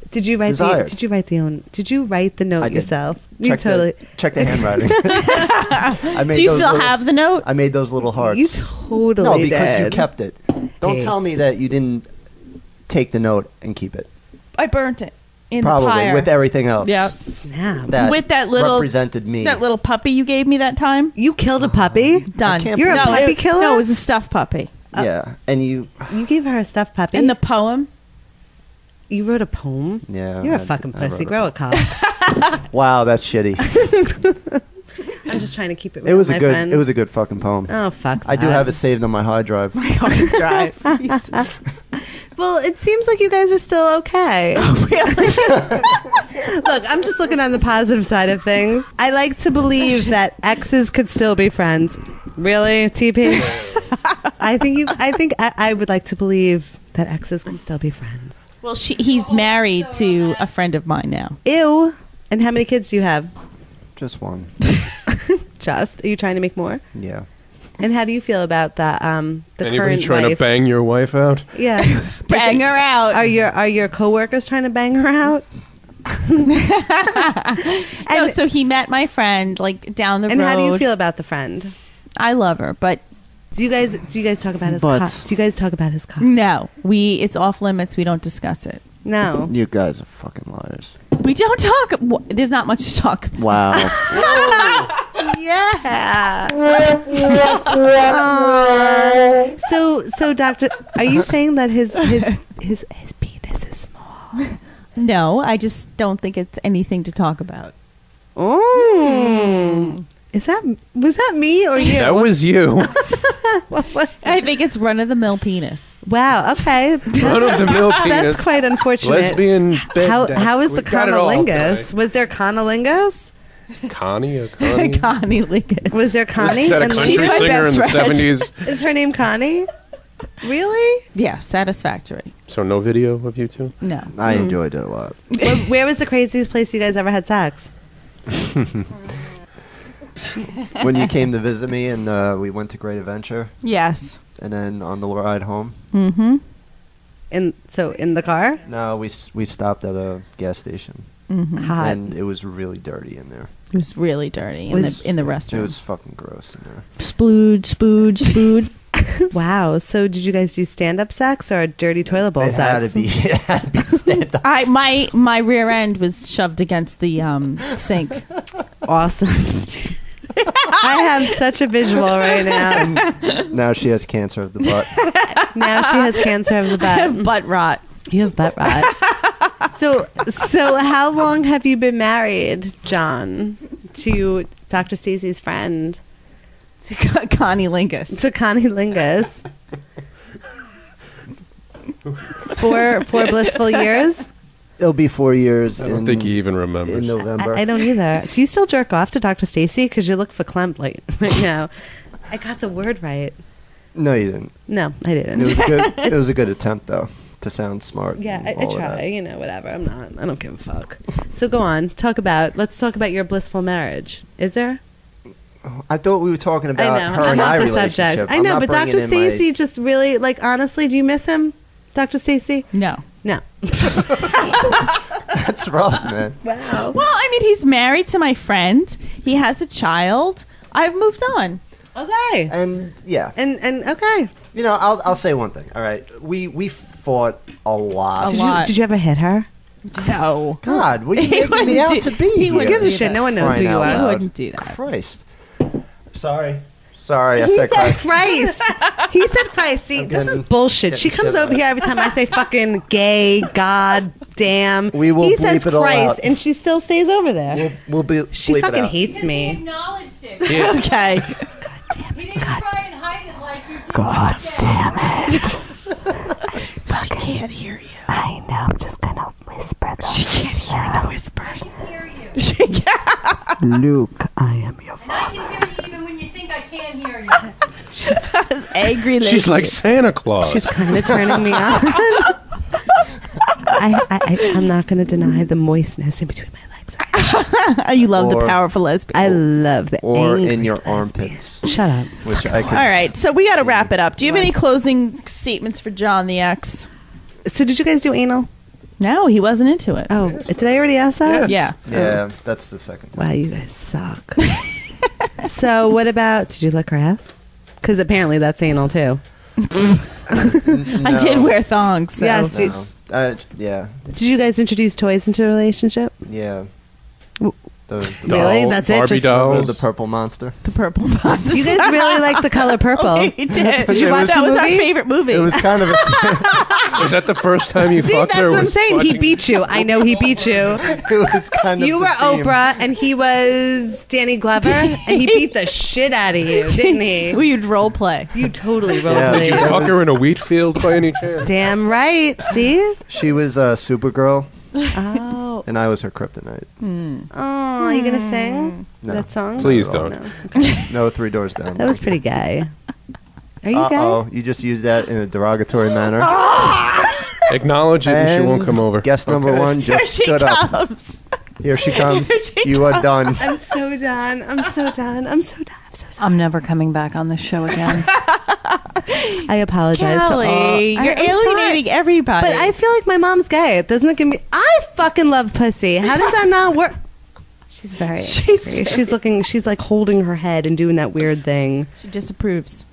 Did you write Desired. Did you write the note I did. yourself? You Check totally. check the handwriting. I made Do you those still little- have the note? I made those little hearts. You totally no, because you did. kept it. Don't Hey. tell me that you didn't take the note and keep it. I burnt it in Probably the pyre. with everything else. Yep. Snap. That With that little- represented me. That little puppy you gave me that time? You killed a puppy. Done. can't You're a believe puppy it, killer? No, it was a stuffed puppy. Yeah, and you. You gave her a stuffed puppy. And the poem? You wrote a poem. Yeah, You're a I- fucking I wrote pussy. a Grow a cock. Wow, that's shitty. I'm just trying to keep it. It Real, was a my good. friend. It was a good fucking poem. Oh fuck! I do that. have it saved on my hard drive. Well, it seems like you guys are still okay. Oh, really? Look, I'm just looking on the positive side of things. I like to believe that exes could still be friends. Really, TP? I would like to believe that exes can still be friends. Well, he's married to a friend of mine now. Ew. And how many kids do you have? Just one. Just. Are you trying to make more? Yeah. And how do you feel about the Anybody current trying wife? to bang your wife out? Yeah. Bang her out. Are your coworkers trying to bang her out? No, so he met my friend like down the And road. how do you feel about the friend? I love her, but Do you guys talk about his But- cock? Do you guys talk about his cock? no, it's off limits. We don't discuss it. No. You guys are fucking liars. We don't talk. There's not much to talk. Wow. Yeah. So doctor, are you saying that his penis is small? No, I just don't think it's anything to talk about. Oh. Was that me or you? That was you. What was I think it's run-of-the-mill penis. Wow. Okay. Run-of-the-mill penis. That's quite unfortunate. Lesbian bed. How is We the got it all conolingus? tonight. Was there conolingus? Connie or Connie? Connie Lincoln. Was there Connie? Is that a And country She's my singer in the best friend. 70s? is her name Connie? Really? Yeah, satisfactory. So no video of you two? No. I enjoyed it a lot. Where was the craziest place you guys ever had sex? When you came to visit me and we went to Great Adventure, Yes. and then on the ride home, Mm-hmm. In the car? no, we stopped at a gas station, Hot. and it was really dirty in there. It was really dirty Was- in the It restaurant. was fucking gross in there. Splooge, spooge, spooge. Wow. So did you guys do stand-up sex or dirty toilet bowl It had to sex? be. It had to be stand up. My rear end was shoved against the sink. Awesome. I have such a visual right now. Now she has cancer of the butt. Now she has cancer of the I have butt. butt rot. You have butt rot. So how long have you been married, John, to Dr. Stacy's friend, To Connie Lingus. to Connie Lingus? Four blissful years? It'll be 4 years. I don't think he even remembers. in November. I don't either. Do you still jerk off to Dr. Stacy? Because you look verklempt like right now. I got the word right. No, you didn't. No, I didn't. It was good. It was a good attempt, though, to sound smart. Yeah, and I all of try. that. You know, whatever. I'm not. I don't give a fuck. So go on. Let's talk about your blissful marriage. Is there? I thought we were talking about I know. her I'm and not I the relationship. subject. I I'm know, not but bringing Dr. in my- Stacy just really, like, honestly, do you miss him, Dr. Stacy? No. No. That's rough, man. Wow. Well, I mean, he's married to my friend. He has a child. I've moved on. Okay. And yeah, And okay. you know, I'll say one thing. All right, we fought a lot. A lot. Did you ever hit her? No. God, what are you He making me wouldn't out do- to be? he here? wouldn't Who gives a do shit? that. No one knows Crying who you out are. I loud. wouldn't do that. Christ. Sorry, I He said said Christ. Christ. He said Christ. See, I'm this is getting- bullshit. She getting comes shit over out. here every time I say fucking gay, god damn. We will He bleep says it all Christ, out. and she still stays over there. We'll be. She bleep it fucking out. hates me. acknowledged it. Yeah. Okay. He didn't try and hide it like you did. God damn it. She can't hear you. I know. I'm just gonna whisper them. She can't hear the whispers. I can hear you. She can't. Luke, I am your And I can hear you even when you think I can't hear you. Angry lady. She's like Santa Claus. She's kind of turning me on. I'm not going to deny the moistness in between my legs. You love the Or- powerful lesbian. I love the Or angry in your lesbian. armpits, Shut up. which I could. All right, so we got to see. wrap it up. Do you have any closing statements for John the ex? So did you guys do anal? No, he wasn't into it. Oh, did I already ask that? Yeah. Yeah, that's the second time. Wow, you guys suck. So what about, did you lick her ass? Because apparently that's anal too. I did wear thongs. So. Yes. No. Yeah, Did you guys introduce toys into a relationship? yeah. W- The Really? Doll, That's it? Barbie Just- dolls. the purple monster. The purple box. You guys really like the color purple. We did. Did you watch that the was our movie? favorite movie. It was kind of. Was that the first time you See, fucked that's her? what I'm was saying. He watching- beat you. I know he beat you. It was kind of. You the were theme. Oprah and he was Danny Glover, and he beat the shit out of you, didn't he? we would role play. You totally rolled Yeah, me. Did you That fuck was- her in a wheat field by any chance? Damn right. See? She was Supergirl, Oh. and I was her kryptonite. Oh, are you gonna sing No. that song? Please Not at all. don't. No. Okay. No, 3 doors down. That was pretty gay. Are you gay? Uh-oh, you just used that in a derogatory manner. Acknowledge it and she won't And come over. Guest number Okay. one Here just she stood up. comes. Here she comes. Here she You are done. I'm so done. I'm so done. I'm so done. I'm so sorry. I'm never coming back on this show again. I apologize. to all- Kelly, you're I'm sorry. alienating everybody. But I feel like my mom's gay. Doesn't it give me? I fucking love pussy. How does that not work? She's very. She's angry. She's looking. She's like holding her head and doing that weird thing. She disapproves.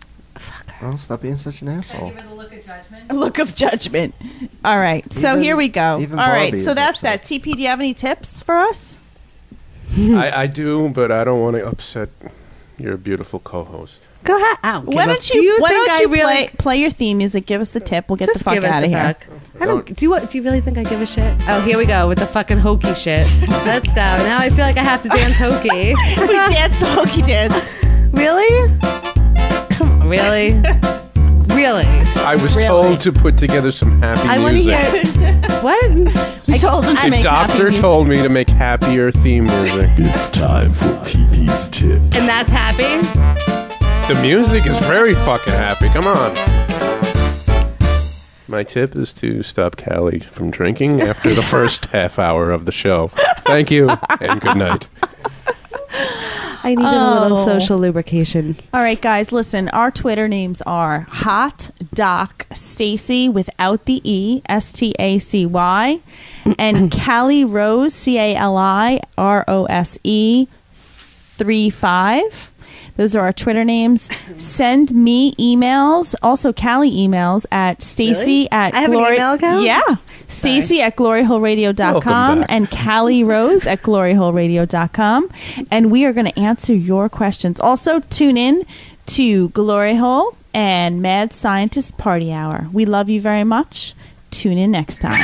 Well, stop being such an asshole. the look of judgment. A look of judgment. All right, so Even- here we go. All even right, Barbie so is that's upset. that. TP, do you have any tips for us? I do, but I don't want to upset You're a beautiful co-host. Go ahead. Why don't you play your theme music? Give us the tip. We'll get the fuck out of here. I don't. Do you really think I give a shit? Oh, here we go with the fucking hokey shit. Let's go. Now I feel like I have to dance hokey. We dance the hokey dance. Really? Come on, really? Really? I was told to put together some happy I want to music. hear. What? We told him to The make doctor told me to make happier theme music. It's time for TP's tip. And that's happy? The music is very fucking happy. Come on. My tip is to stop Callie from drinking after the first half hour of the show. Thank you, and good night. I needed a little social lubrication. All right, guys, listen. Our Twitter names are Hot Doc Stacy without the E, Stacy, and Callie Rose, CALIROSE 35. Those are our Twitter names. Send me emails, also Callie emails at Stacy at I have an email account? Yeah. Stacy at gloryholeradio.com and Callie Rose at gloryholeradio.com. And we are going to answer your questions. Also, tune in to Glory Hole and Mad Scientist Party Hour. We love you very much. Tune in next time.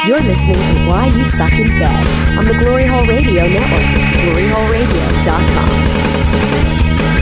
You're listening to Why You Suck in Bed on the Glory Hole Radio Network, gloryholeradio.com.